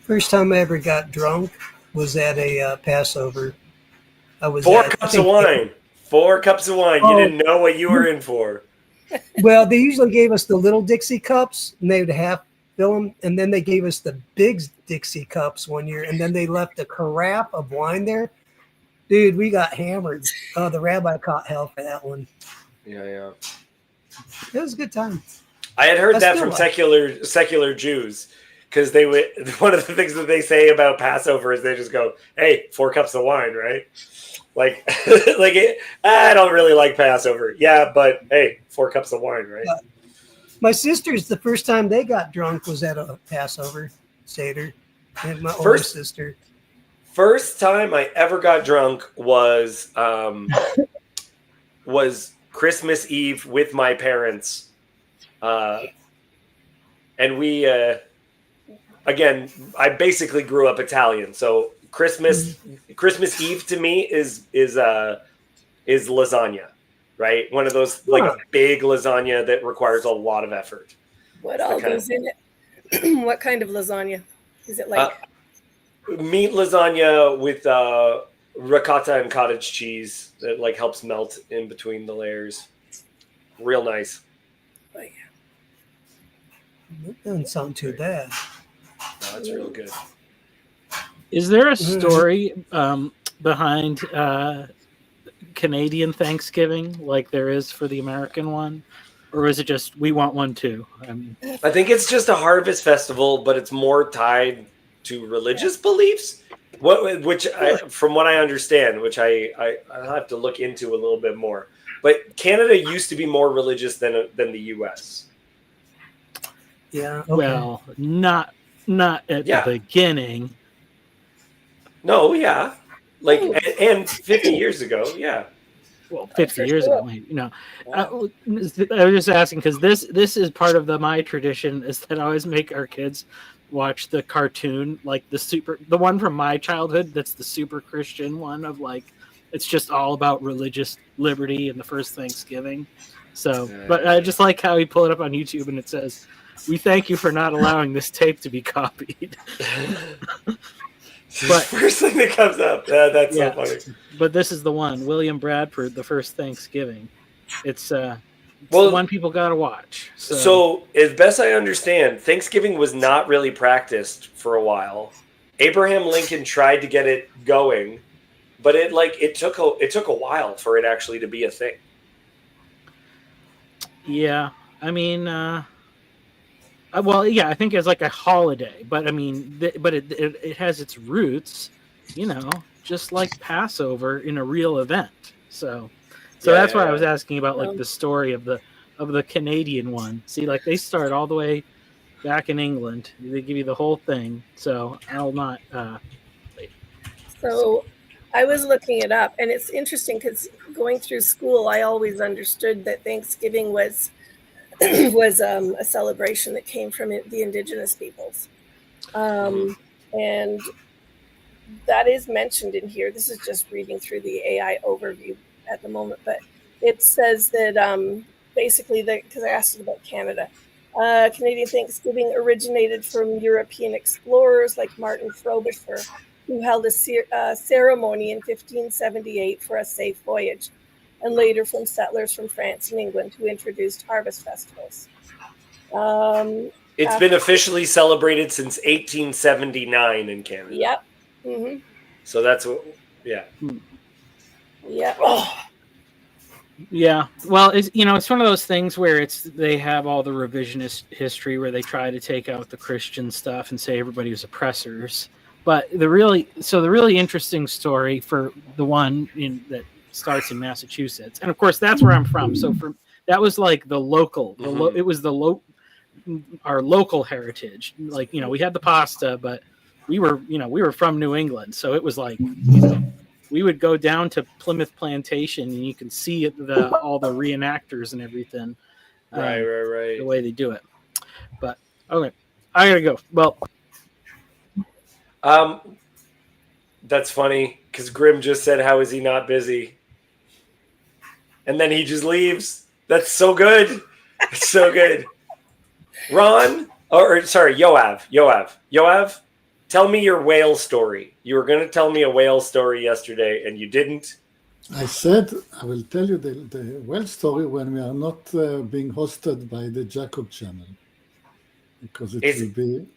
First time I ever got drunk was at a Passover. I was 4 cups of wine. 4 cups of wine. You didn't know what you were in for. Well, they usually gave us the little Dixie cups, and they would half fill them, and then they gave us the big Dixie cups one year, and then they left a carafe of wine there. Dude, we got hammered. Oh, the rabbi caught hell for that one. Yeah. It was a good time. I had heard that from still secular Jews, because one of the things that they say about Passover is they just go, "Hey, 4 cups of wine, right?" Like, I don't really like Passover. Yeah, but hey, 4 cups of wine, right? My sisters, the first time they got drunk was at a Passover Seder. And my older sister. First time I ever got drunk was Christmas Eve with my parents And we again, I basically grew up Italian, so Christmas Eve to me is lasagna, right? One of those like a big lasagna that requires a lot of effort. What all goes in it? What kind of lasagna? Is it like meat lasagna with ricotta and cottage cheese that like helps melt in between the layers? Real nice. Oh, yeah. That doesn't sound too bad. No, it's real good. Is there a story behind Canadian Thanksgiving like there is for the American one? Or is it just we want one too? I mean, I think it's just a harvest festival, but it's more tied to religious beliefs. From what I understand, which I'll have to look into a little bit more. But Canada used to be more religious than the U.S. Yeah. Okay. well, not at the beginning. No, yeah, like and 50 years ago, yeah. Well, 50 years ago, maybe, I was just asking because this is part of my tradition is that I always make our kids watch the cartoon, like the one from my childhood. That's the super Christian one of like, it's just all about religious liberty and the first Thanksgiving. So, but I just like how he pulled it up on YouTube and it says, "We thank you for not allowing this tape to be copied." But first thing that comes up, that's so funny. But this is the one, William Bradford, the first Thanksgiving. It's the one people got to watch. So, as best I understand, Thanksgiving was not really practiced for a while. Abraham Lincoln tried to get it going, but it took a while for it actually to be a thing. Yeah, I mean, I think it's like a holiday, but I mean, but it has its roots, just like Passover in a real event. So that's why I was asking about like the story of the Canadian one. See, like they start all the way back in England. They give you the whole thing. So I'll not. So I was looking it up, and it's interesting because going through school, I always understood that Thanksgiving was a celebration that came from the indigenous peoples. And that is mentioned in here. This is just reading through the AI overview at the moment, but it says that basically, because I asked about Canada, Canadian Thanksgiving originated from European explorers like Martin Frobisher, who held a ceremony in 1578 for a safe voyage, and later from settlers from France and England who introduced harvest festivals. It's been officially celebrated since 1879 in Canada. Yep. Mm-hmm. So that's what, yeah. Yeah. Oh. Yeah. Well, it's one of those things where they have all the revisionist history where they try to take out the Christian stuff and say everybody was oppressors. But the really interesting story for the one that starts in Massachusetts, and of course that's where I'm from. So that was like the local. It was our local heritage. Like we had the pasta, but we were from New England, so it was like we would go down to Plymouth Plantation, and you can see all the reenactors and everything. Right. The way they do it. But okay, I gotta go. Well. That's funny because Grim just said, "How is he not busy?" And then he just leaves. That's so good. It's so good. Ron, Yoav, tell me your whale story. You were going to tell me a whale story yesterday, and you didn't. I said I will tell you the whale story when we are not being hosted by the Jacob channel, because it will be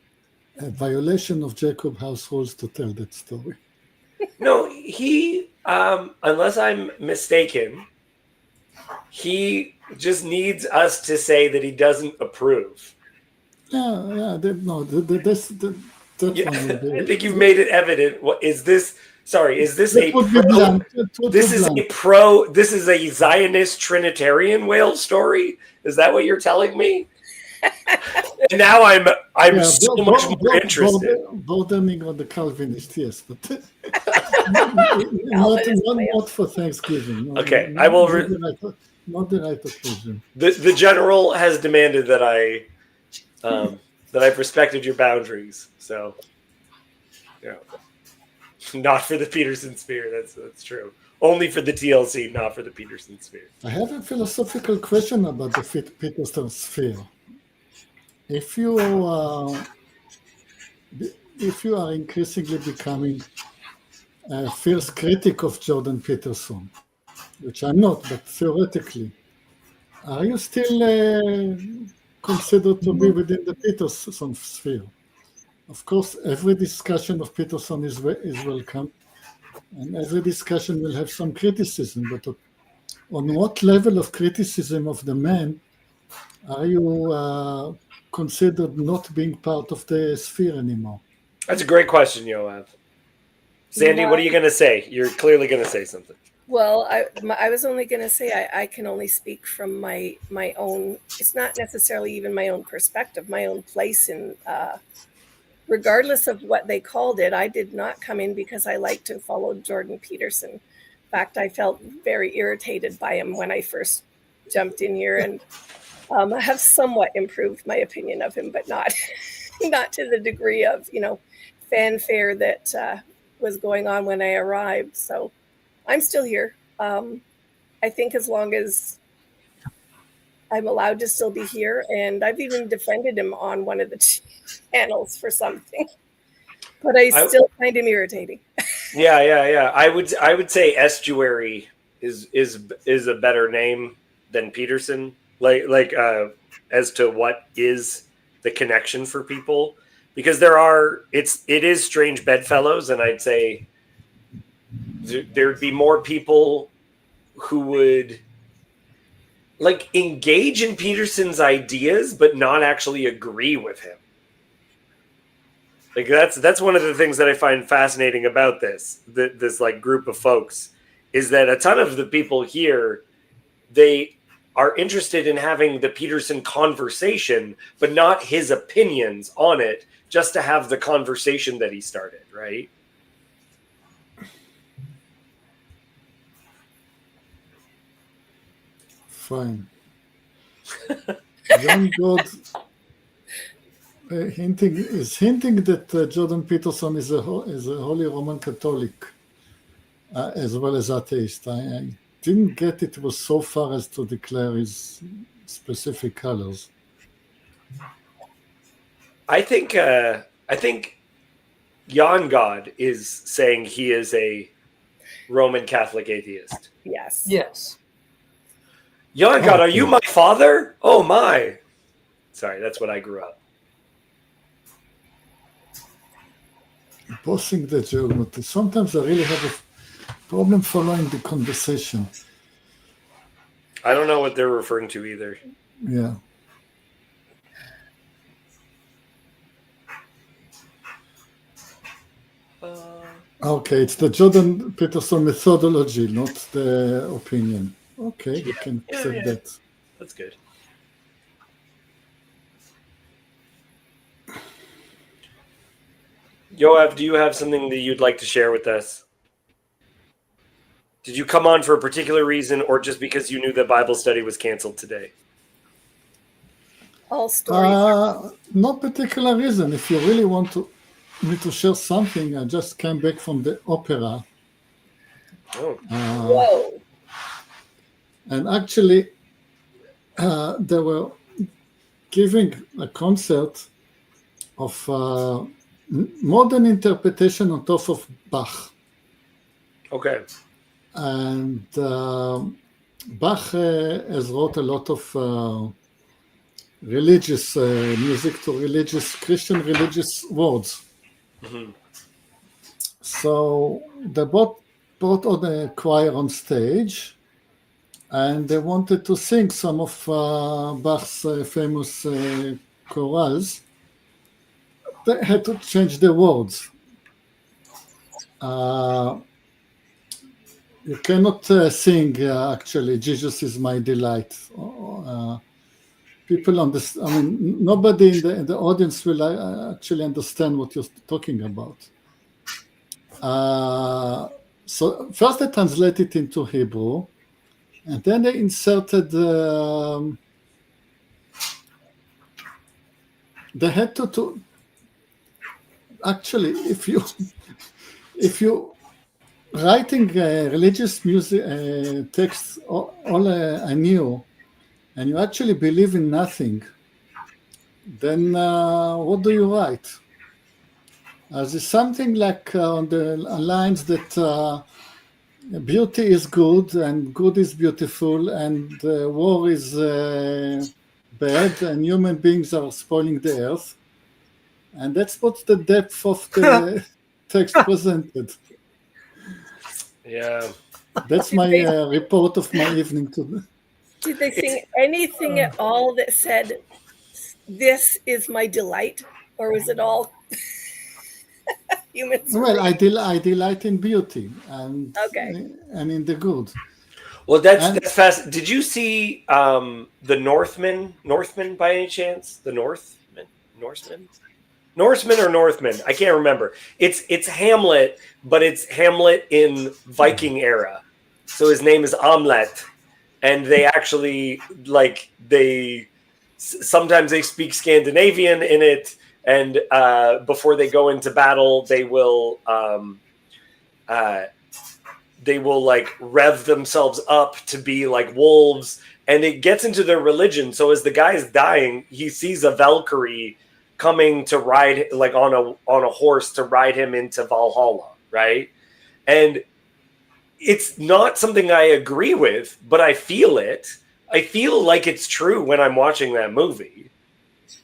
a violation of Jacob House rules to tell that story. No, he, unless I'm mistaken, he just needs us to say that he doesn't approve. I think you've made it evident. What is this? Sorry, is this a pro? This is a Zionist Trinitarian whale story? Is that what you're telling me? And now I'm so much more interested. Bordering on the Calvinist, yes, but not for Thanksgiving. Okay, I will. not the right occasion. The general has demanded that I've respected your boundaries. So, yeah, not for the Peterson sphere. That's true. Only for the TLC, not for the Peterson sphere. I have a philosophical question about the Peterson sphere. If you are increasingly becoming a fierce critic of Jordan Peterson, which I'm not, but theoretically, are you still considered to be within the Peterson sphere? Of course, every discussion of Peterson is welcome, and every discussion will have some criticism, but on what level of criticism of the man are you considered not being part of the sphere anymore? That's a great question, Yoav. Sandy, what are you going to say? You're clearly going to say something. Well, I was only going to say I can only speak from my own. It's not necessarily even my own perspective, my own place in. Regardless of what they called it, I did not come in because I liked and followed Jordan Peterson. In fact, I felt very irritated by him when I first jumped in here, and I have somewhat improved my opinion of him, but not to the degree of fanfare that was going on when I arrived. So I'm still here. I think as long as I'm allowed to still be here, and I've even defended him on one of the channels for something, but I still find him irritating. Yeah. I would say Estuary is a better name than Peterson. Like as to what is the connection for people, because it is strange bedfellows, and I'd say there'd be more people who would engage in Peterson's ideas but not actually agree with him. That's one of the things that I find fascinating about this group of folks, is that a ton of the people here, they are interested in having the Peterson conversation, but not his opinions on it, just to have the conversation that he started, right? Fine. John God hinting that Jordan Peterson is a Holy Roman Catholic, as well as atheist. I didn't get it was so far as to declare his specific colors. I think Jan God is saying he is a Roman Catholic atheist. Yes. Yes. Jan God, are you my father? Oh my! Sorry, that's what I grew up. Bossing the geometry. Sometimes I really have a problem following the conversation. I don't know what they're referring to either. Yeah. Okay, it's the Jordan Peterson methodology, not the opinion. Okay, we can accept that. That's good. Yoav, do you have something that you'd like to share with us? Did you come on for a particular reason, or just because you knew that Bible study was canceled today? All stories. No particular reason. If you really want me to share something, I just came back from the opera. Oh. Whoa. And actually, they were giving a concert of modern interpretation on top of Bach. Okay. And Bach has wrote a lot of religious music to Christian religious words. Mm-hmm. So they brought on a choir on stage, and they wanted to sing some of Bach's famous chorales. They had to change the words. You cannot sing, actually, Jesus is my delight. People understand. I mean, nobody in the audience will actually understand what you're talking about. So first I translate it into Hebrew, And then they inserted. They had to actually, if you writing religious music texts all anew, and you actually believe in nothing, then what do you write? There's something like on the lines that beauty is good and good is beautiful and war is bad and human beings are spoiling the earth. And that's what the depth of the text presented. Yeah. That's my report of my evening today. Did they sing anything at all that said, "This is my delight," or was it all human? Well, I delight in beauty and Okay. and in the good. Well, that's fast. Did you see the Northman by any chance? The Norseman or Northman? I can't remember. It's Hamlet, but it's Hamlet in Viking era. So his name is Amlet, and they actually sometimes they speak Scandinavian in it, and before they go into battle, they will like rev themselves up to be like wolves, and it gets into their religion. So as the guy is dying, he sees a Valkyrie coming to ride like on a horse to ride him into Valhalla, right? And it's not something I agree with, but I feel it. I feel like it's true when I'm watching that movie.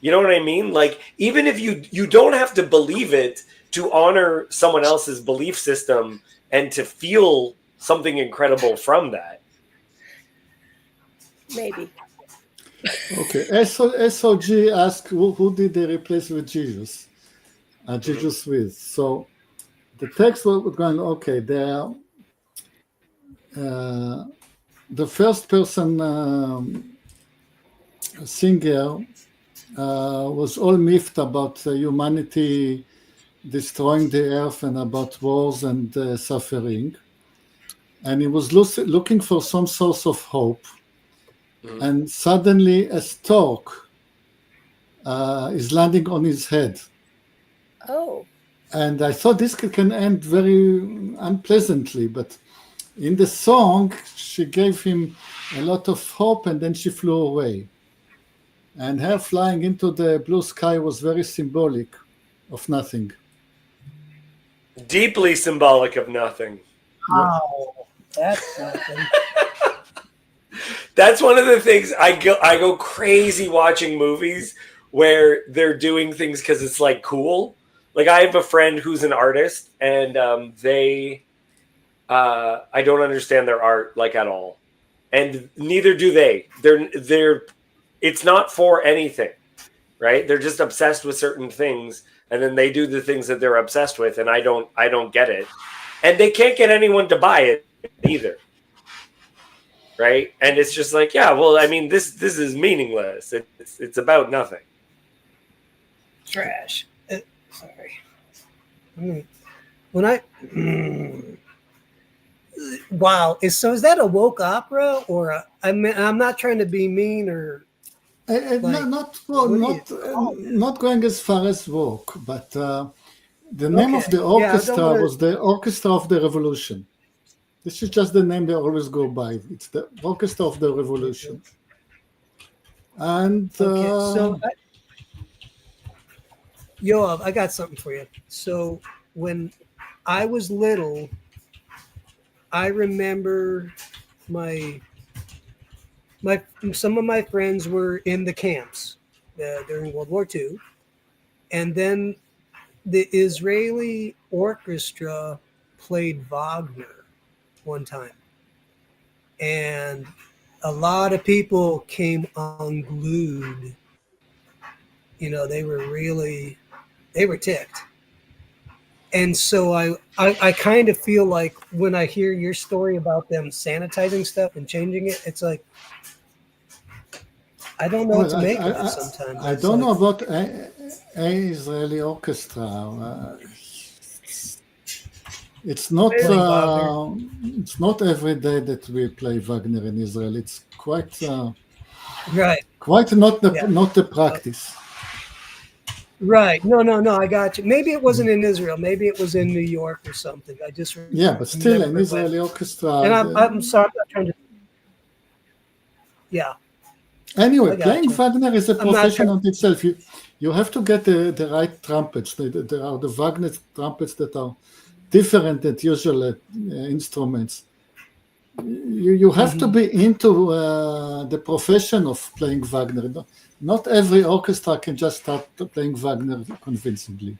You know what I mean? Like, even if you don't have to believe it to honor someone else's belief system and to feel something incredible from that. Maybe. Okay, SOG asked who did they replace with Jesus? Jesus with. So the text was going, okay, the first person singer was all miffed about humanity destroying the earth and about wars and suffering. And he was looking for some source of hope. Mm-hmm. And suddenly a stork is landing on his head. Oh. And I thought this can end very unpleasantly, but in the song, she gave him a lot of hope, and then she flew away. And her flying into the blue sky was very symbolic of nothing. Deeply symbolic of nothing. Oh, that's something. That's one of the things I go crazy watching movies where they're doing things because it's like cool. Like, I have a friend who's an artist, and I don't understand their art like at all, and neither do they. They're it's not for anything, right? They're just obsessed with certain things, and then they do the things that they're obsessed with, and I don't get it, and they can't get anyone to buy it either. Right, and it's just like, yeah, well, I mean, this is meaningless. It's about nothing. Trash. Sorry. When I wow, is that a woke opera or I'm not trying to be mean or not going as far as woke, but the name of the orchestra was the Orchestra of the Revolution. This is just the name they always go by. It's the Orchestra of the Revolution. And Yoav, I got something for you. So when I was little, I remember some of my friends were in the camps during World War II, and then the Israeli orchestra played Wagner one time, and a lot of people came unglued. You know, they were ticked. And so I kind of feel like when I hear your story about them sanitizing stuff and changing it, it's like, I don't know what to make of it sometimes. I don't know about a Israeli orchestra. It's not. Play Wagner. It's not every day that we play Wagner in Israel. It's quite Right. not the Yeah. not the practice. Right. No. I got you. Maybe it wasn't in Israel. Maybe it was in New York or something. I just Yeah, but still, an remember Israeli orchestra. And I'm sorry. I'm not trying to. Yeah. Anyway, I got playing you. Wagner is a I'm not profession sure- on itself. You have to get the right trumpets. There are the Wagner trumpets that are different than usual instruments. You have to be into the profession of playing Wagner. Not every orchestra can just start playing Wagner convincingly.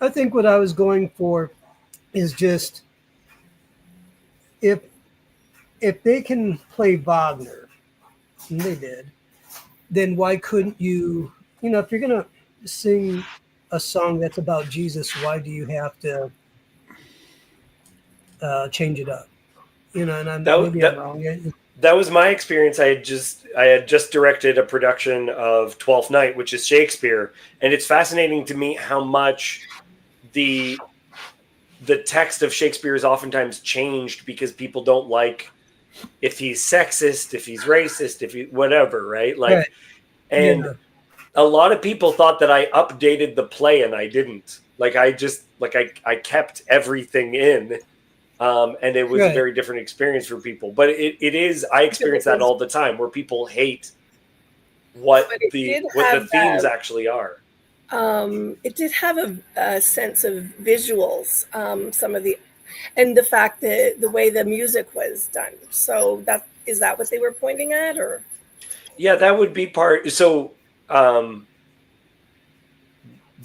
I think what I was going for is just if they can play Wagner, and they did, then why couldn't you? If you're gonna sing a song that's about Jesus, why do you have to change it up? And I'm wrong. That was my experience. I had just directed a production of Twelfth Night, which is Shakespeare, and it's fascinating to me how much the text of Shakespeare is oftentimes changed because people don't like if he's sexist, if he's racist, if he whatever, right? Like, Right. and Yeah. a lot of people thought that I updated the play, and I didn't. Like, I kept everything in. And it was a Right. very different experience for people. But it is, I experience that all the time where people hate what But it the did themes have, actually are. It did have a sense of visuals, some of the, and the fact that the way the music was done. So is that what they were pointing at, or? Yeah, that would be part. So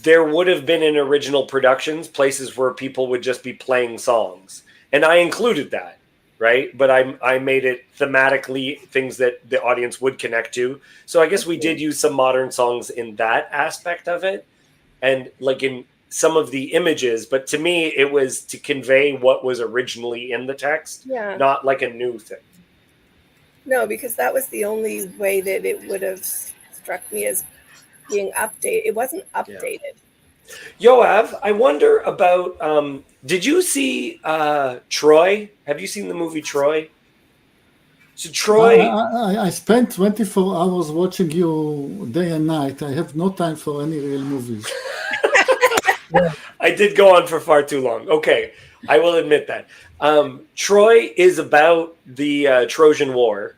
there would have been in original productions places where people would just be playing songs. And I included that, right? But I made it thematically things that the audience would connect to. So I guess we did use some modern songs in that aspect of it, and like in some of the images. But to me, it was to convey what was originally in the text, Yeah. not like a new thing. No, because that was the only way that it would have struck me as being updated. It wasn't updated. Yoav, I wonder about. Did you see Troy? Have you seen the movie Troy? So Troy, I spent 24 hours watching you day and night. I have no time for any real movies. I did go on for far too long. Okay, I will admit that. Troy is about the Trojan War,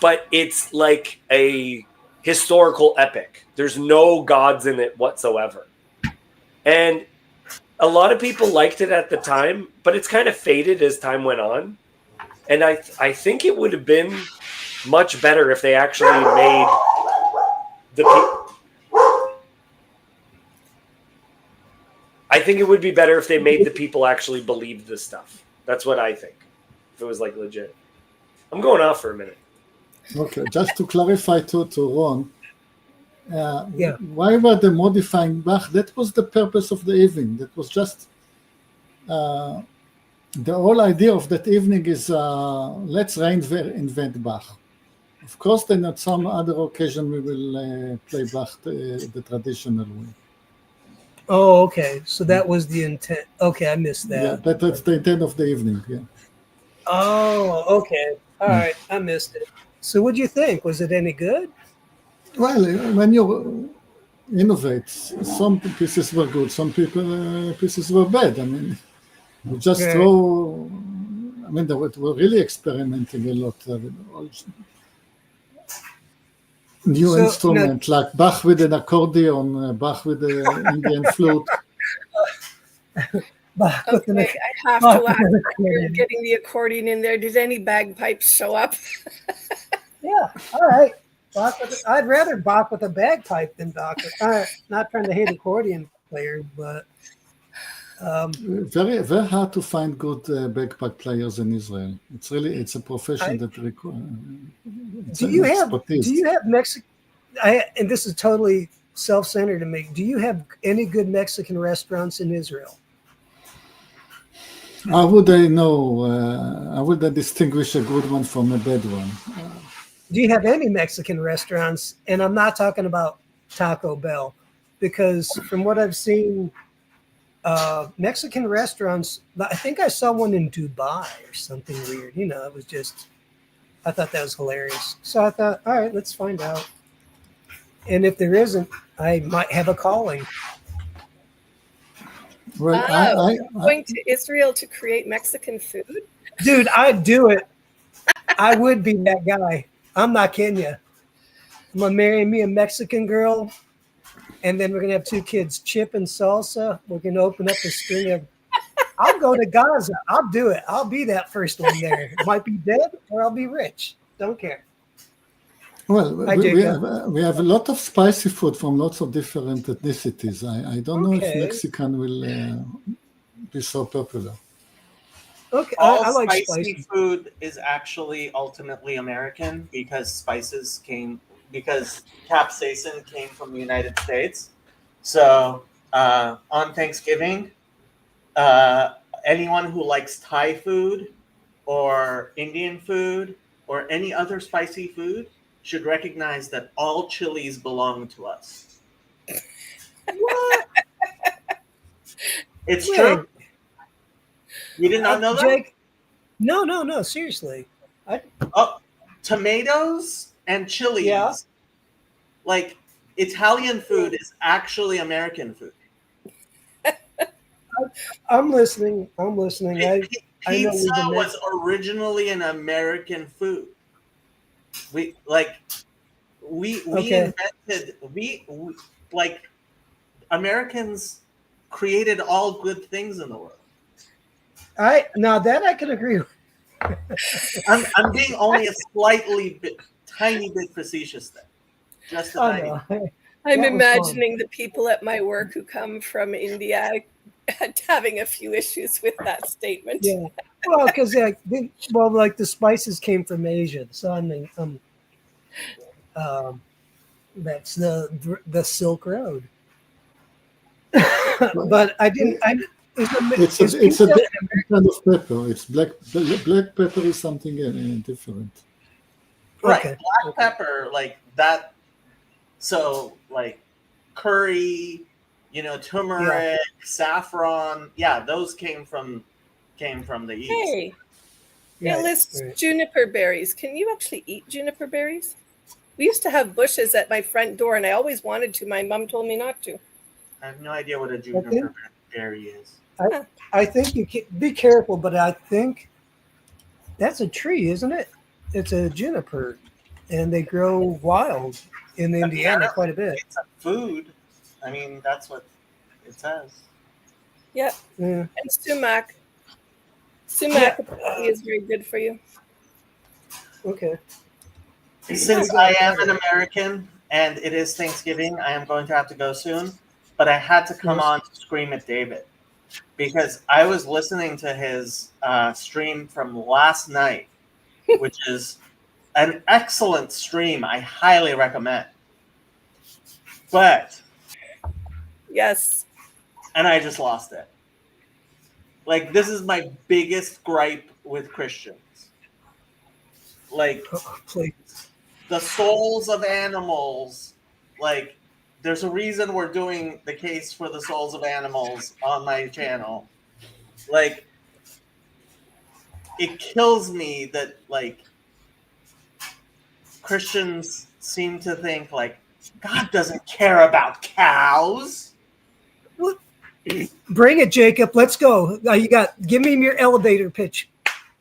but it's like a historical epic. There's no gods in it whatsoever. And a lot of people liked it at the time, but it's kind of faded as time went on. And I think it would have been much better if they actually made the I think it would be better if they made the people actually believe this stuff. That's what I think. If it was like legit. I'm going off for a minute. Okay, just to clarify to Ron, Yeah. why were they modifying Bach? That was the purpose of the evening. That was just the whole idea of that evening is let's reinvent Bach. Of course, then at some other occasion we will play Bach the traditional way. Oh, okay. So that was the intent. Okay, I missed that. Yeah, that's the intent of the evening. Yeah. Oh, okay. All right, I missed it. So what'd you think? Was it any good? Well, when you innovate, some pieces were good, some pieces were bad. I mean, you just Right. throw. I mean, they were really experimenting a lot. New So, instrument like Bach with an accordion, Bach with the Indian flute. Bach with an- Okay, I have Bach to with ask. an You're accordion. getting the accordion in there. Did any bagpipes show up? Yeah, all right. I'd rather Bach with a bagpipe than Bach with. All right, not trying to hate accordion players, but Very, very hard to find good bagpipe players in Israel. It's a profession that requires. do you have Mexican? And this is totally self-centered to me. Do you have any good Mexican restaurants in Israel? How would I know? How would I distinguish a good one from a bad one? Do you have any Mexican restaurants? And I'm not talking about Taco Bell, because from what I've seen Mexican restaurants. I think I saw one in Dubai or something weird. You know, it was just. I thought that was hilarious. So I thought, all right, let's find out. And if there isn't, I might have a calling. Well, Going to Israel to create Mexican food? Dude, I'd do it. I would be that guy. I'm not kidding you. I'm gonna marry me a Mexican girl, and then we're gonna have 2 kids, Chip and Salsa. We're gonna open up a string of. I'll go to Gaza. I'll do it. I'll be that first one there. Might be dead, or I'll be rich. Don't care. well, I do, yeah. we have a lot of spicy food from lots of different ethnicities. I don't know if Okay. Mexican will be so popular. Okay, All I like spicy spicy. food is actually ultimately American because capsaicin came from the United States. So on Thanksgiving, anyone who likes Thai food or Indian food or any other spicy food should recognize that all chilies belong to us. What? It's Wait, true. You did not know that? Jake? No. Seriously. Oh, tomatoes and chilies. Yeah. Like Italian food is actually American food. I'm listening. I know we Pizza can make- was originally an American food. We Okay. invented we like Americans created all good things in the world. Now that I can agree with. I'm being only a tiny bit facetious there. Just a I tiny. know. I'm That was imagining the people at my work who come from India having a few issues with that statement. Yeah. Well, because like the spices came from Asia, so I mean, that's the Silk Road. But I didn't. It's a pizza- different kind of pepper. It's black pepper is something different. Right. Okay. Black pepper, like that. So, like curry, turmeric, saffron. Yeah, those came from the east. Hey, it Right, lists right. juniper berries. Can you actually eat juniper berries? We used to have bushes at my front door, and I always wanted to. My mom told me not to. I have no idea what a juniper berry is. I think you can be careful, but I think that's a tree, isn't it? It's a juniper, and they grow wild in Indiana quite a bit. It's a food. I mean, that's what it says. Yeah, Yeah. and sumac. Sumac apparently is very good for you. Okay. Since I am an American and it is Thanksgiving, I am going to have to go soon. But I had to come Yes. on to scream at David because I was listening to his stream from last night, which is an excellent stream. I highly recommend. But Yes. and I just lost it. Like, this is my biggest gripe with Christians. Like, Oh, please. the souls of animals, like, there's a reason we're doing the case for the souls of animals on my channel. Like, it kills me that, like, Christians seem to think, like, God doesn't care about cows. Bring it, Jacob. Let's go. Give me your elevator pitch.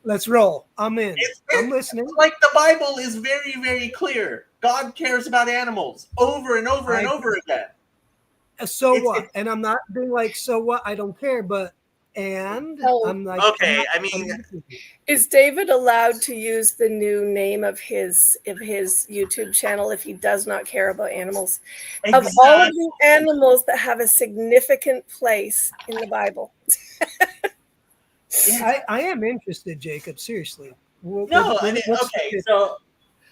Let's roll. I'm in. I'm listening. Like, the Bible is very, very clear. God cares about animals over and over and over again. So It's- what? And I'm not being like, so what? I don't care. But Oh, I'm like, Okay, I'm I mean, Is David allowed to use the new name of his YouTube channel if he does not care about animals? Of all of the animals that have a significant place in the Bible. I am interested, Jacob. Seriously. No, I mean, okay, so,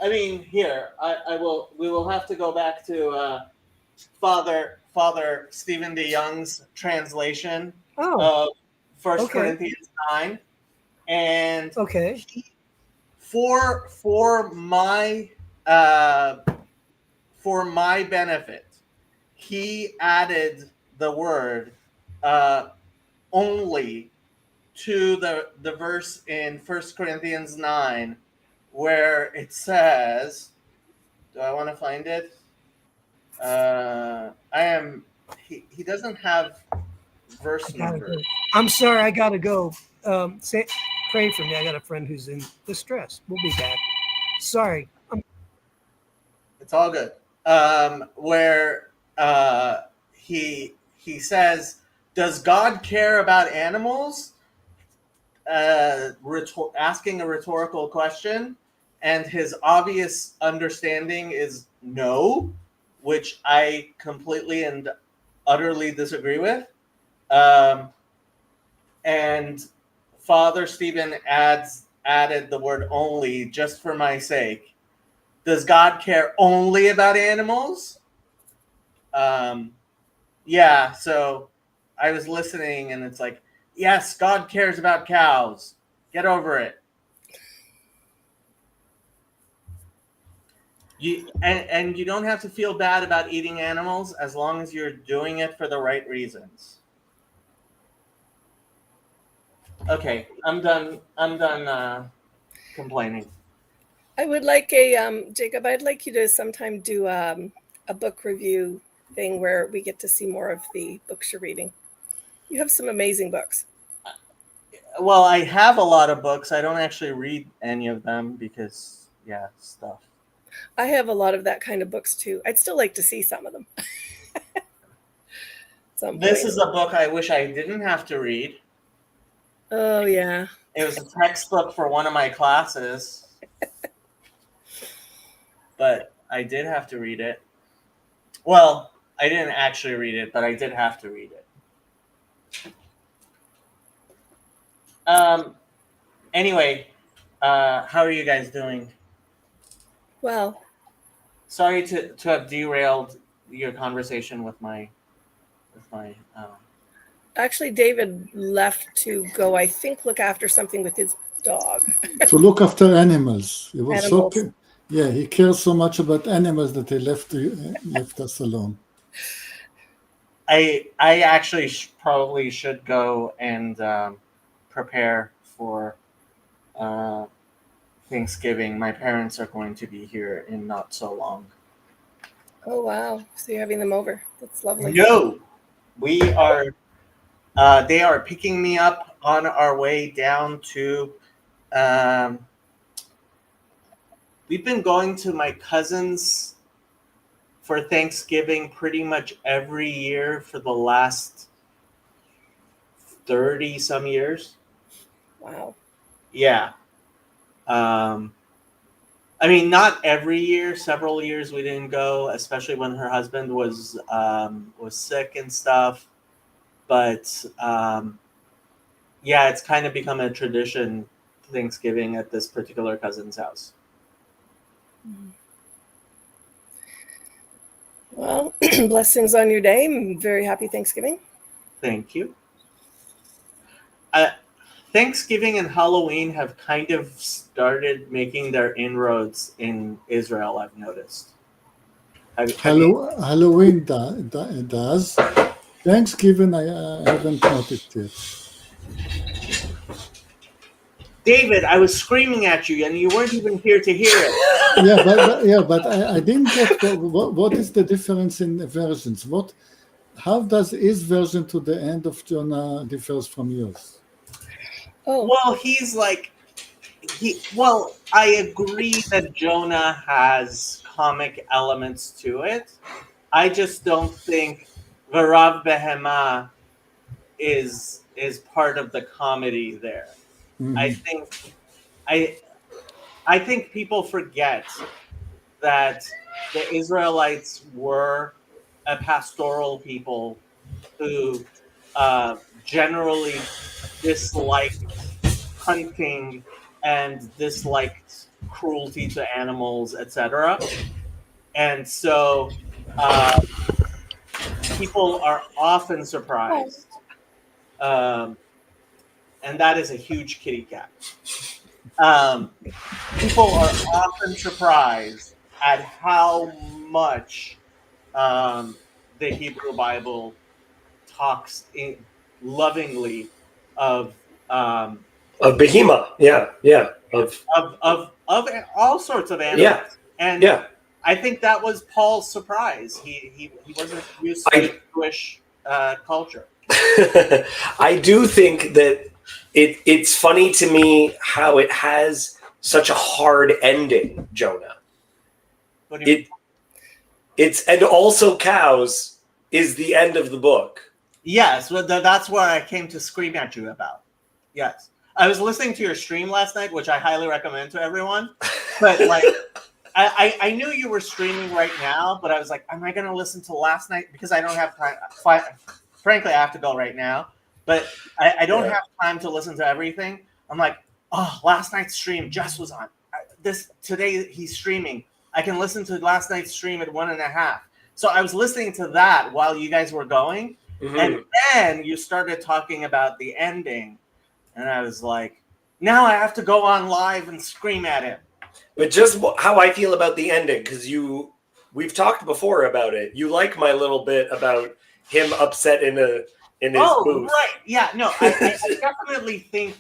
I mean, here, we will have to go back to Father Stephen DeYoung's translation Oh, of 1 Okay. Corinthians 9. And okay. for my benefit, he added the word only to the verse in 1 Corinthians 9 where it says, do I want to find it? He doesn't have verse number. I'm sorry, I gotta go. Pray for me. I got a friend who's in distress. We'll be back. Sorry. It's all good. Where he says, does God care about animals? Asking a rhetorical question, and his obvious understanding is no, which I completely and utterly disagree with. And Father Stephen added the word only just for my sake. Does God care only about animals? Yeah, so I was listening and it's like, yes, God cares about cows. Get over it. And you don't have to feel bad about eating animals as long as you're doing it for the right reasons. Okay, I'm done complaining. I would like Jacob, I'd like you to sometime do a book review thing where we get to see more of the books you're reading. You have some amazing books. Well, I have a lot of books. I don't actually read any of them because, stuff. I have a lot of that kind of books too. I'd still like to see some of them. This is a book I wish I didn't have to read. Oh, yeah. It was a textbook for one of my classes. But I did have to read it. Well, I didn't actually read it, but I did have to read it. Anyway, how are you guys doing? Well, sorry to have derailed your conversation with my actually, David left to go, I think, look after something with his dog. To look after animals. He was Animals. he cares so much about animals that he left us alone. I actually probably should go and prepare for Thanksgiving. My parents are going to be here in not so long. Oh, wow. So you're having them over. That's lovely. No, we are. They are picking me up on our way down to. We've been going to my cousin's for Thanksgiving pretty much every year for the last 30 some years. Wow. Yeah. I mean, not every year. Several years we didn't go, especially when her husband was sick and stuff. But it's kind of become a tradition, Thanksgiving at this particular cousin's house. Well, blessings on your day. I'm very happy Thanksgiving. Thank you. Thanksgiving and Halloween have kind of started making their inroads in Israel, I've noticed. Halloween does. Thanksgiving, I haven't noticed yet. David, I was screaming at you, and you weren't even here to hear it. but I didn't get what is the difference in the versions. How does his version to the end of Jonah differs from yours? Oh, well, he's like, I agree that Jonah has comic elements to it. I just don't think Varav Behema is part of the comedy there. Mm-hmm. I think people forget that the Israelites were a pastoral people who generally disliked hunting and disliked cruelty to animals, etc. And so people are often surprised. And that is a huge kitty cat. People are often surprised at how much the Hebrew Bible talks lovingly of Of Behemoth. Yeah. Of all sorts of animals. Yeah. And yeah. I think that was Paul's surprise. He wasn't used to Jewish culture. I do think that it's funny to me how it has such a hard ending, Jonah. What do you mean? It's and also cows is the end of the book. Yes, well, that's what I came to scream at you about. Yes. I was listening to your stream last night, which I highly recommend to everyone. But like, I knew you were streaming right now, but I was like, am I going to listen to last night? Because I don't have time. Frankly, I have to go right now. But I don't have time to listen to everything. I'm like, oh, last night's stream just was on. Today he's streaming. I can listen to last night's stream at 1.5. So I was listening to that while you guys were going. Mm-hmm. And then you started talking about the ending. And I was like, now I have to go on live and scream at him. But just how I feel about the ending, because we've talked before about it. You like my little bit about him upset in his booth. Right. Yeah, no, I definitely think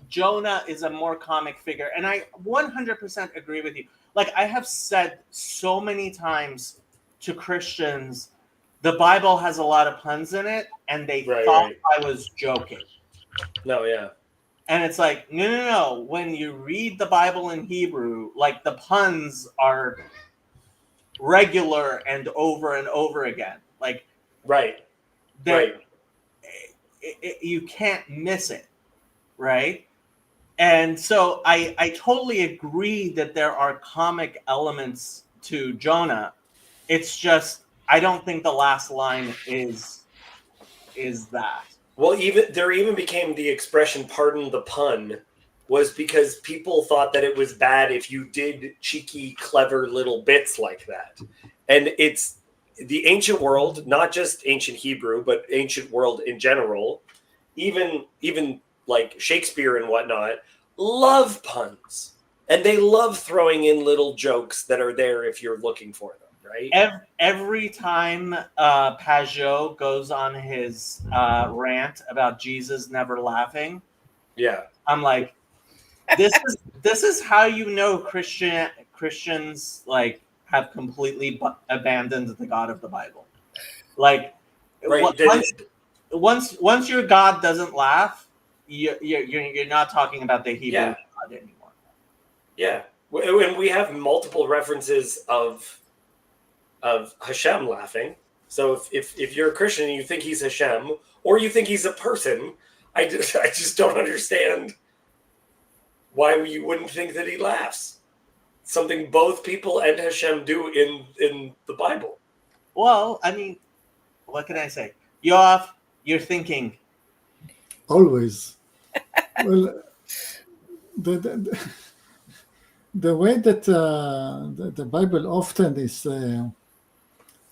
Jonah is a more comic figure. And I 100% agree with you. Like, I have said so many times to Christians, the Bible has a lot of puns in it, and they thought I was joking. No, yeah. And it's like, no. When you read the Bible in Hebrew, like, the puns are regular and over again. Like, you can't miss it, right? And so I totally agree that there are comic elements to Jonah. It's just, I don't think the last line is that. Well, there even became the expression "pardon the pun," was because people thought that it was bad if you did cheeky, clever little bits like that. And it's the ancient world, not just ancient Hebrew, but ancient world in general, even like Shakespeare and whatnot, love puns. And they love throwing in little jokes that are there if you're looking for them. Right? Every time Pajot goes on his rant about Jesus never laughing, I'm like, this is how you know Christians like have completely abandoned the God of the Bible. Like, once your God doesn't laugh, you're not talking about the Hebrew God anymore. Yeah, and we have multiple references of Hashem laughing. So if you're a Christian and you think he's Hashem, or you think he's a person, I just don't understand why you wouldn't think that he laughs. Something both people and Hashem do in the Bible. Well, I mean, what can I say? Yoav, you're thinking. Always. Well, the way that the Bible often is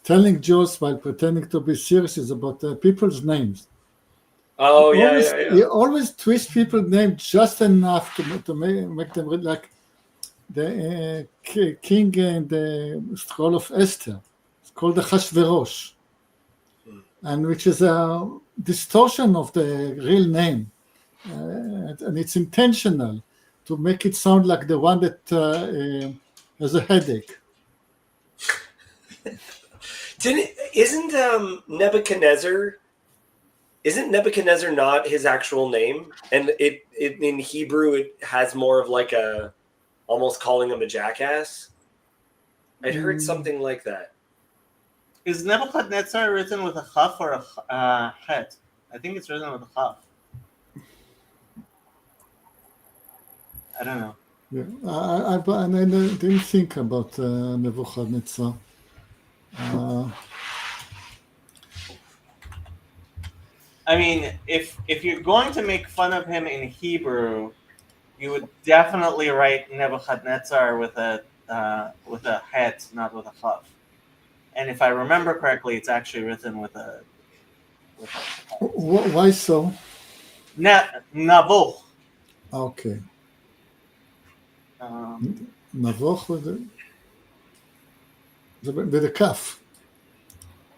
telling jokes while pretending to be serious is about people's names. Oh, You always twist people's names just enough to make them read, like the king in the scroll of Esther. It's called the Hashverosh, and which is a distortion of the real name. And it's intentional to make it sound like the one that has a headache. Isn't Nebuchadnezzar not his actual name? And it in Hebrew it has more of like a almost calling him a jackass. I'd heard something like that. Is Nebuchadnezzar written with a chaf or a het? I think it's written with a chaf. I don't know. Yeah, I didn't think about Nebuchadnezzar. I mean, if you're going to make fun of him in Hebrew, you would definitely write Nebuchadnezzar with a het, not with a chaf. And if I remember correctly, it's actually written with a. Why so? Navuch. Okay. Navuch with a kaf.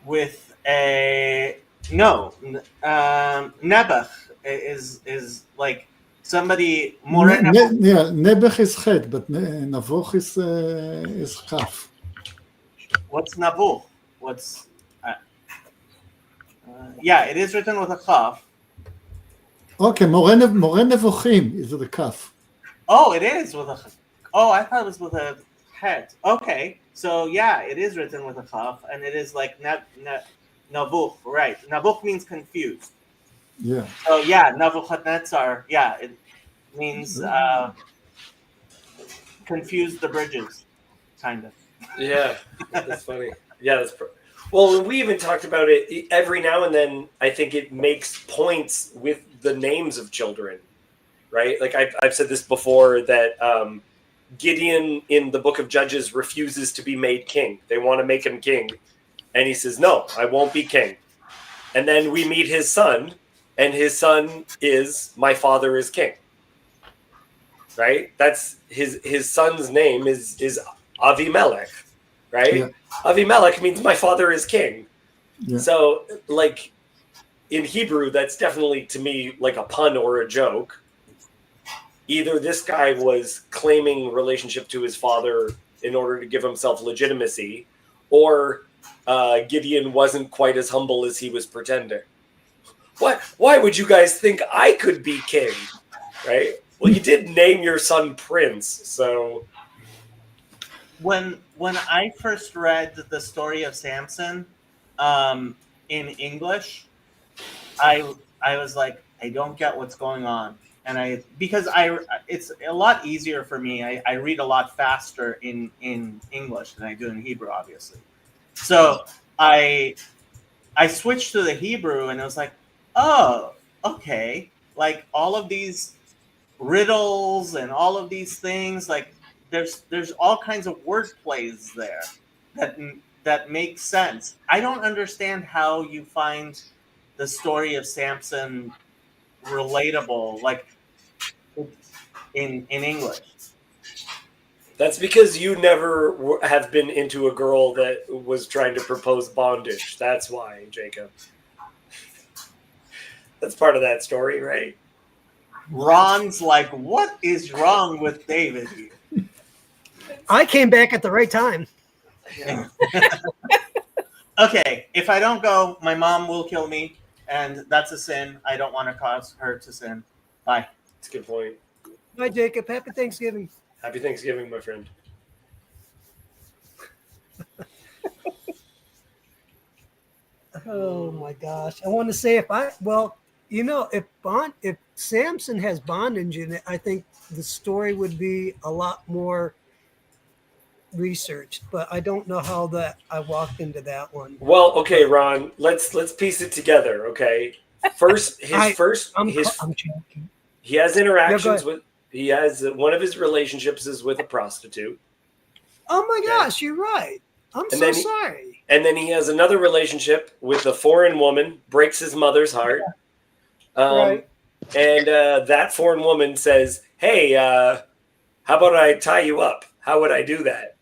With a No, Nebuch is like somebody more. Yeah, Nebuch is Het, but Navoch is Kaf. What's Nabuch? What's yeah, it is written with a Kaf. Okay, Moreh Nevochim is the Kaf. Oh, it is with a. Oh, I thought it was with a Het. Okay, so yeah, it is written with a Kaf, and it is like Nabuch, right? Nabuch means confused. Yeah. So yeah, Nebuchadnezzar. Yeah, it means confuse the bridges, kind of. Yeah, that's funny. Yeah, well, we even talked about it every now and then. I think it makes points with the names of children, right? Like I've said this before that Gideon in the Book of Judges refuses to be made king. They want to make him king, and he says, "No, I won't be king." And then we meet his son, and his son is "My father is king." Right? That's his son's name is Avimelech, right? Yeah. Avimelech means my father is king. Yeah. So, like, in Hebrew, that's definitely to me like a pun or a joke. Either this guy was claiming relationship to his father in order to give himself legitimacy, or Gideon wasn't quite as humble as he was pretending. Why would you guys think I could be king? Right? Well, you did name your son Prince, so When I first read the story of Samson in English, I was like, I don't get what's going on, and because it's a lot easier for me. I read a lot faster in English than I do in Hebrew, obviously. So I switched to the Hebrew, and I was like, oh, okay, like all of these riddles and all of these things, like there's all kinds of word plays there that make sense. I don't understand how you find the story of Samson relatable, like in English. that's because you never have been into a girl that was trying to propose bondage. That's why, Jacob. That's part of that story, right? Ron's like, what is wrong with David here? I came back at the right time. Okay, if I don't go, my mom will kill me, and that's a sin. I don't want to cause her to sin. Bye. That's a good point. Bye, Jacob. Happy Thanksgiving. Happy Thanksgiving, my friend. Oh my gosh! I want to say if Samson has bondage in it, I think the story would be a lot more researched. But I don't know how that I walked into that one. Well, okay, Ron, let's piece it together, okay? First, I'm joking. he has interactions Yeah, with. He has one of his relationships is with a prostitute. Oh my gosh, you're right. I'm so sorry. And then he has another relationship with a foreign woman, breaks his mother's heart. Right. And that foreign woman says, hey, how about I tie you up? How would I do that?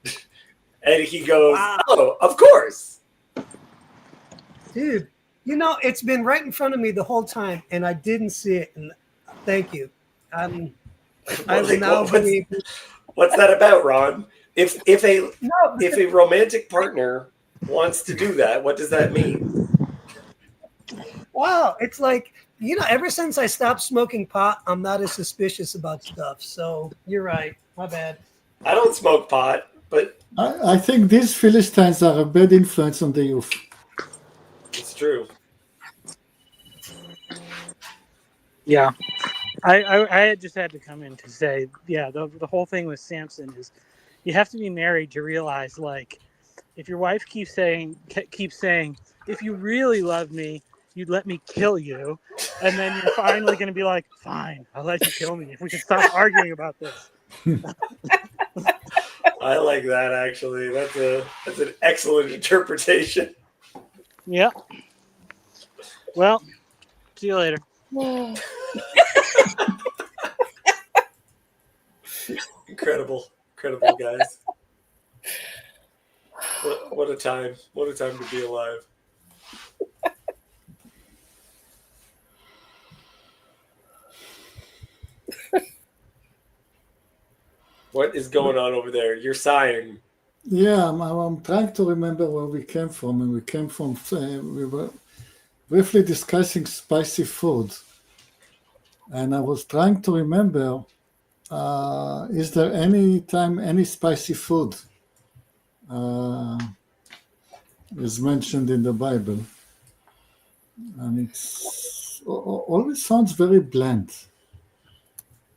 And he goes, Wow. oh, of course. Dude, it's been right in front of me the whole time, and I didn't see it. And thank you. I will now believe. What's that about, Ron? If a romantic partner wants to do that, what does that mean? Wow, it's like ever since I stopped smoking pot, I'm not as suspicious about stuff. So you're right. My bad. I don't smoke pot, but I think these Philistines are a bad influence on the youth. it's true. Yeah. I just had to come in to say, yeah, the whole thing with Samson is you have to be married to realize, like, if your wife keeps saying, if you really love me, you'd let me kill you. And then you're finally going to be like, fine, I'll let you kill me if we can stop arguing about this. I like that, actually. That's an excellent interpretation. Yeah. Well, see you later. Incredible guys. What a time to be alive. What is going on over there? You're sighing. Yeah, I'm trying to remember where we came from, and we came from. We were briefly discussing spicy food, and I was trying to remember: is there any spicy food is mentioned in the Bible? And it's always sounds very bland.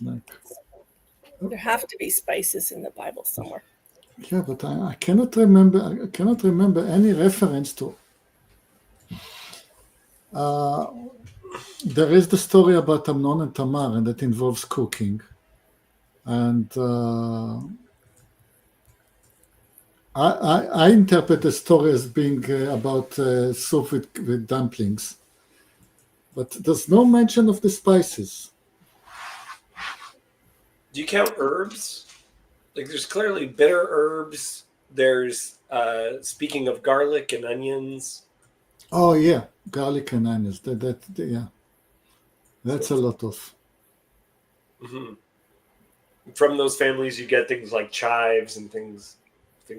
Like, There have to be spices in the Bible somewhere. yeah, but I cannot remember. I cannot remember any reference to. There is the story about Amnon and Tamar, and that involves cooking. And I interpret the story as being about soup with dumplings, but there's no mention of the spices. Do you count herbs? Like, there's clearly bitter herbs. There's, speaking of garlic and onions. Oh yeah, garlic and onions. Yeah, that's a lot of. Mhm. From those families, you get things like chives and things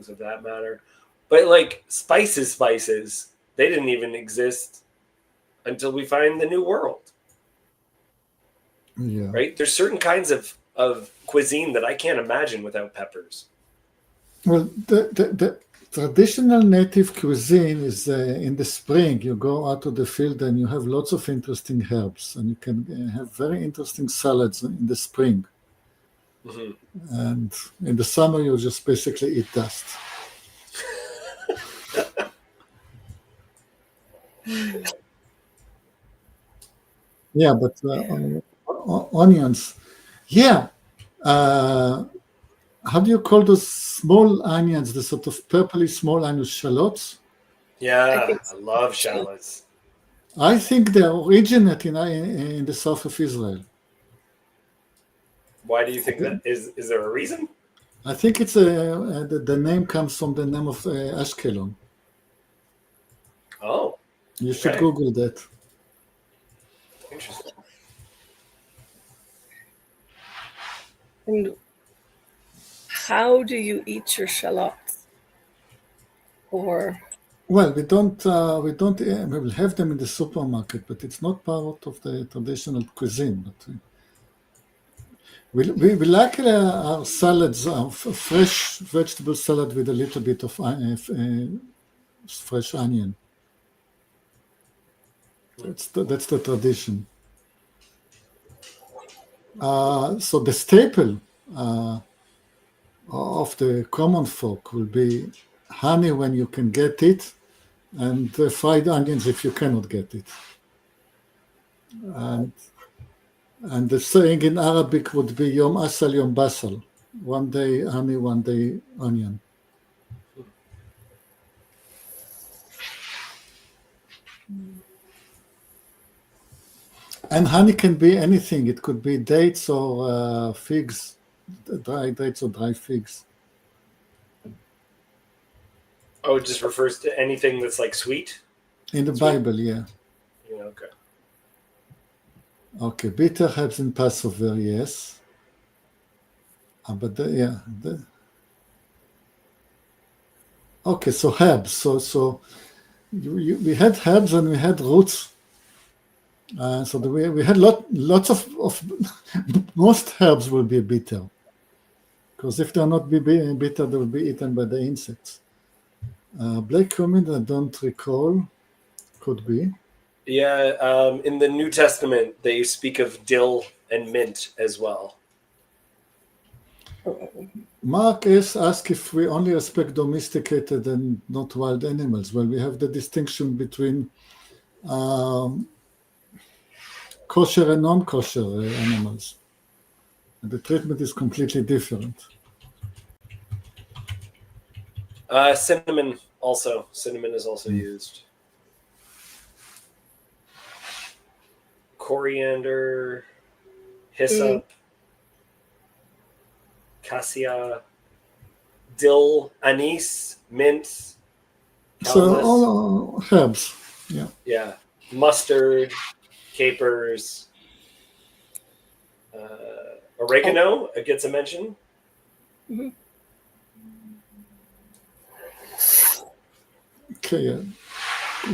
of that matter. But like spices, they didn't even exist until we find the New World, Yeah. right? There's certain kinds of cuisine that I can't imagine without peppers. Well, the traditional native cuisine is in the spring. You go out to the field and you have lots of interesting herbs, and you can have very interesting salads in the spring. Mm-hmm. And in the summer, you just basically eat dust. Yeah, but onions. Yeah. How do you call those small onions, the sort of purpley small onions, shallots? Yeah, I love shallots. I think they originate in the south of Israel. Why do you think that? Is there a reason? I think it's the name comes from the name of Ashkelon. Oh, You should Okay. Google that. interesting. And how do you eat your shallots? Or Well, we will have them in the supermarket, but it's not part of the traditional cuisine. But we like our salads, fresh vegetable salad with a little bit of fresh onion. That's the tradition. So the staple of the common folk will be honey when you can get it, and fried onions if you cannot get it. And the saying in Arabic would be Yom Asal, Yom Basal. One day honey, one day onion. And honey can be anything. It could be dates or figs, dry dates or dry figs. Oh, it just refers to anything that's like sweet? In the Sweet. Bible, yeah. Yeah, okay. Okay, bitter herbs in Passover, yes. But okay, so herbs. So we had herbs and we had roots. So we had lots of most herbs will be bitter, because if they're not bitter, they will be eaten by the insects. Black cumin, I don't recall. Could be. Yeah, in the New Testament, they speak of dill and mint as well. Mark S. asked if we only respect domesticated and not wild animals. Well, we have the distinction between kosher and non-kosher animals. And the treatment is completely different. Cinnamon also. Cinnamon is also used. Coriander, hyssop, cassia, dill, anise, mint. So calamus. all herbs. Yeah. Yeah, mustard, capers, oregano. It gets a mention. Mhm. Okay,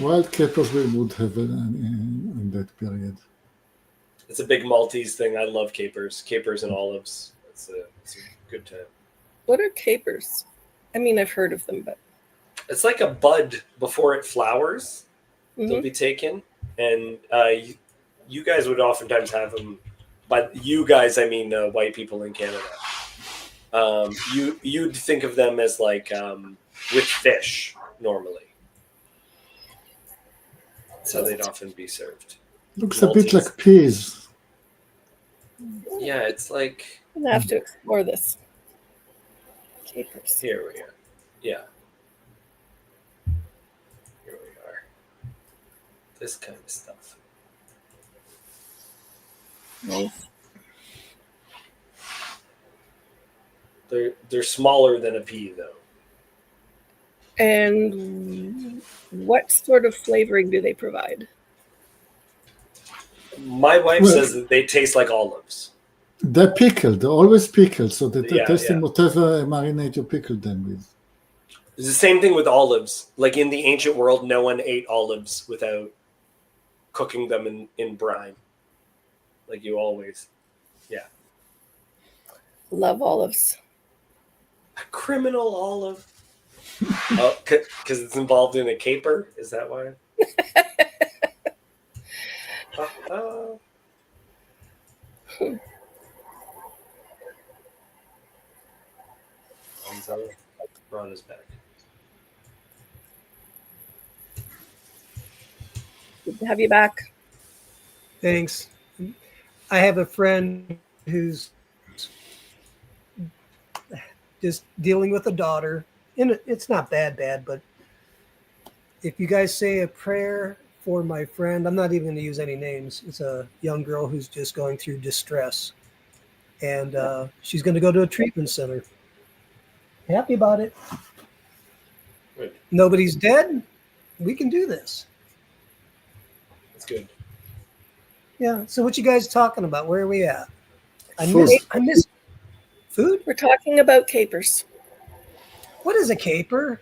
wild capers we would have in that period. It's a big Maltese thing. I love capers and olives. It's a good time. What are capers? I mean, I've heard of them, but It's like a bud before it flowers. They'll Mhm. be taken, and you guys would oftentimes have them. By you guys, I mean white people in Canada. You'd think of them as like with fish normally, so they'd often be served. Looks a bit Maltese. like peas. Yeah, it's like I'm gonna have to explore this. Capers. here we are. Yeah, here we are. This kind of stuff. Nice. They're smaller than a pea though. And what sort of flavoring do they provide? My wife Well- says that they taste like olives. They're pickled. They're always pickled, so they're Yeah, tasting yeah. whatever marinade you pickled them with. It's the same thing with olives. Like in the ancient world, no one ate olives without cooking them in brine. Like you always. Love olives. A criminal olive. Oh, because it's involved in a caper? Is that why? Uh-oh. Ron is back. Good to have you back. Thanks. I have a friend who's just dealing with a daughter. And it's not bad, but if you guys say a prayer for my friend, I'm not even going to use any names. It's a young girl who's just going through distress. And she's going to go to a treatment center. Happy about it. Good. Nobody's dead. We can do this. That's good. Yeah. So what you guys talking about? Where are we at? I Food. miss food. We're talking about capers. What is a caper?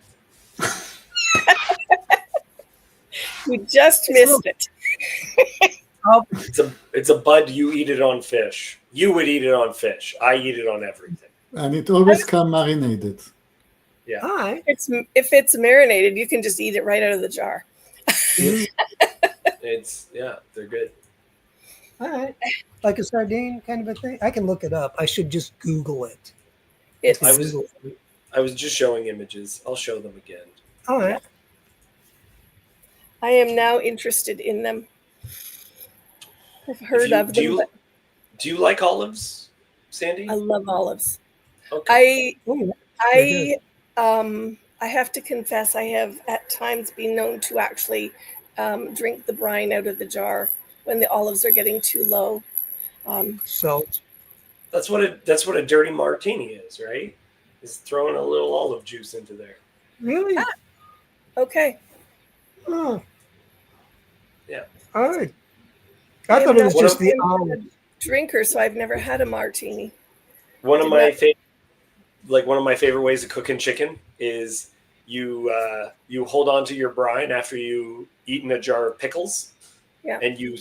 We just missed it. It's a bud. You eat it on fish. You would eat it on fish. I eat it on everything. And it always comes marinated. All right. If it's marinated, you can just eat it right out of the jar. They're good. All right. Like a sardine kind of a thing. I can look it up. I should just Google it. It's I was just showing images. I'll show them again. All right. I am now interested in them. I've heard of them, but Do you like olives, Sandy? I love olives. Okay. Ooh, I have to confess, I have at times been known to actually drink the brine out of the jar when the olives are getting too low. so That's what a dirty martini is, right? Is throwing a little olive juice into there. really? Okay. Oh. Yeah. All right. I thought it was What just a- the olive. Drinker, so I've never had a martini. One of Did my not- one of my favorite ways of cooking chicken is you hold on to your brine after you eaten a jar of pickles, Yeah. and you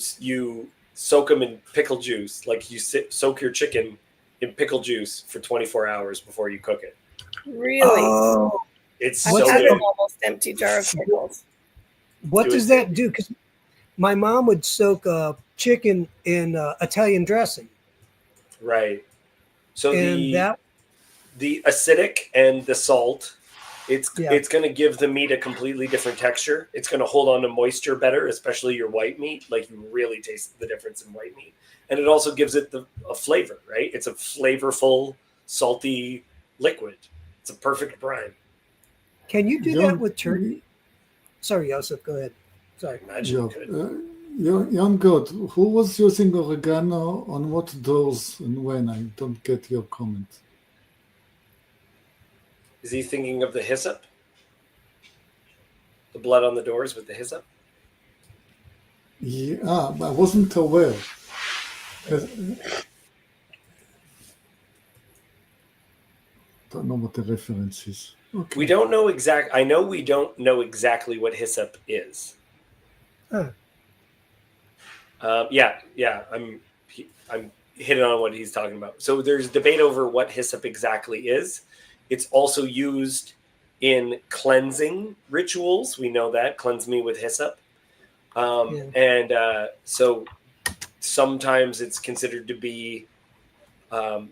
soak them in pickle juice. Like you soak your chicken in pickle juice for 24 hours before you cook it. Really? Oh, It's I've so had good. an almost empty jar of pickles. what Do does it. that do? Because my mom would soak chicken in Italian dressing, Right. So and the acidic and the salt, it's Yeah. it's going to give the meat a completely different texture. It's going to hold on to moisture better, especially your white meat. Like you really taste the difference in white meat, and it also gives it a flavor. Right? It's a flavorful, salty liquid. It's a perfect brine. can you do Young- that with turkey? Sorry, Joseph, go ahead. Sorry. Imagine Yeah. you could. Young God, who was using oregano on what doors and when? I don't get your comment. Is he thinking of the hyssop? The blood on the doors with the hyssop? Yeah, I wasn't aware. don't know what the reference is. Okay. We don't know I know we don't know exactly what hyssop is. Huh. Yeah, I'm hitting on what he's talking about. So there's debate over what hyssop exactly is. It's also used in cleansing rituals. We know that. Cleanse me with hyssop. And so sometimes it's considered to be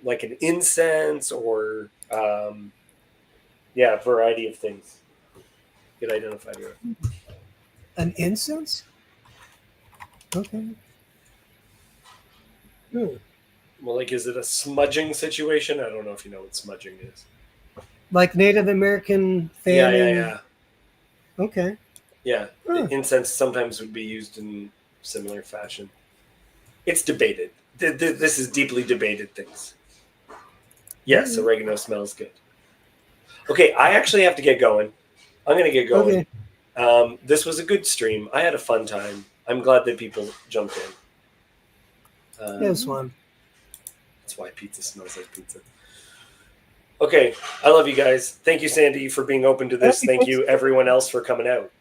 like an incense or a variety of things. Get identified here. An incense? Okay. Well, like, is it a smudging situation? I don't know if you know what smudging is. Like Native American fanning? Yeah. Okay. Yeah. Huh. Incense sometimes would be used in similar fashion. It's debated. This is deeply debated things. Yes, oregano smells good. Okay, I actually have to get going. I'm going to get going. Okay. This was a good stream. I had a fun time. I'm glad that people jumped in. It was fun. That's why pizza smells like pizza. Okay, I love you guys. Thank you, Sandy, for being open to this. Thank you, everyone else, for coming out.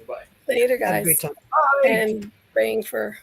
Bye. Later, Had a guys. great time. Bye. And praying for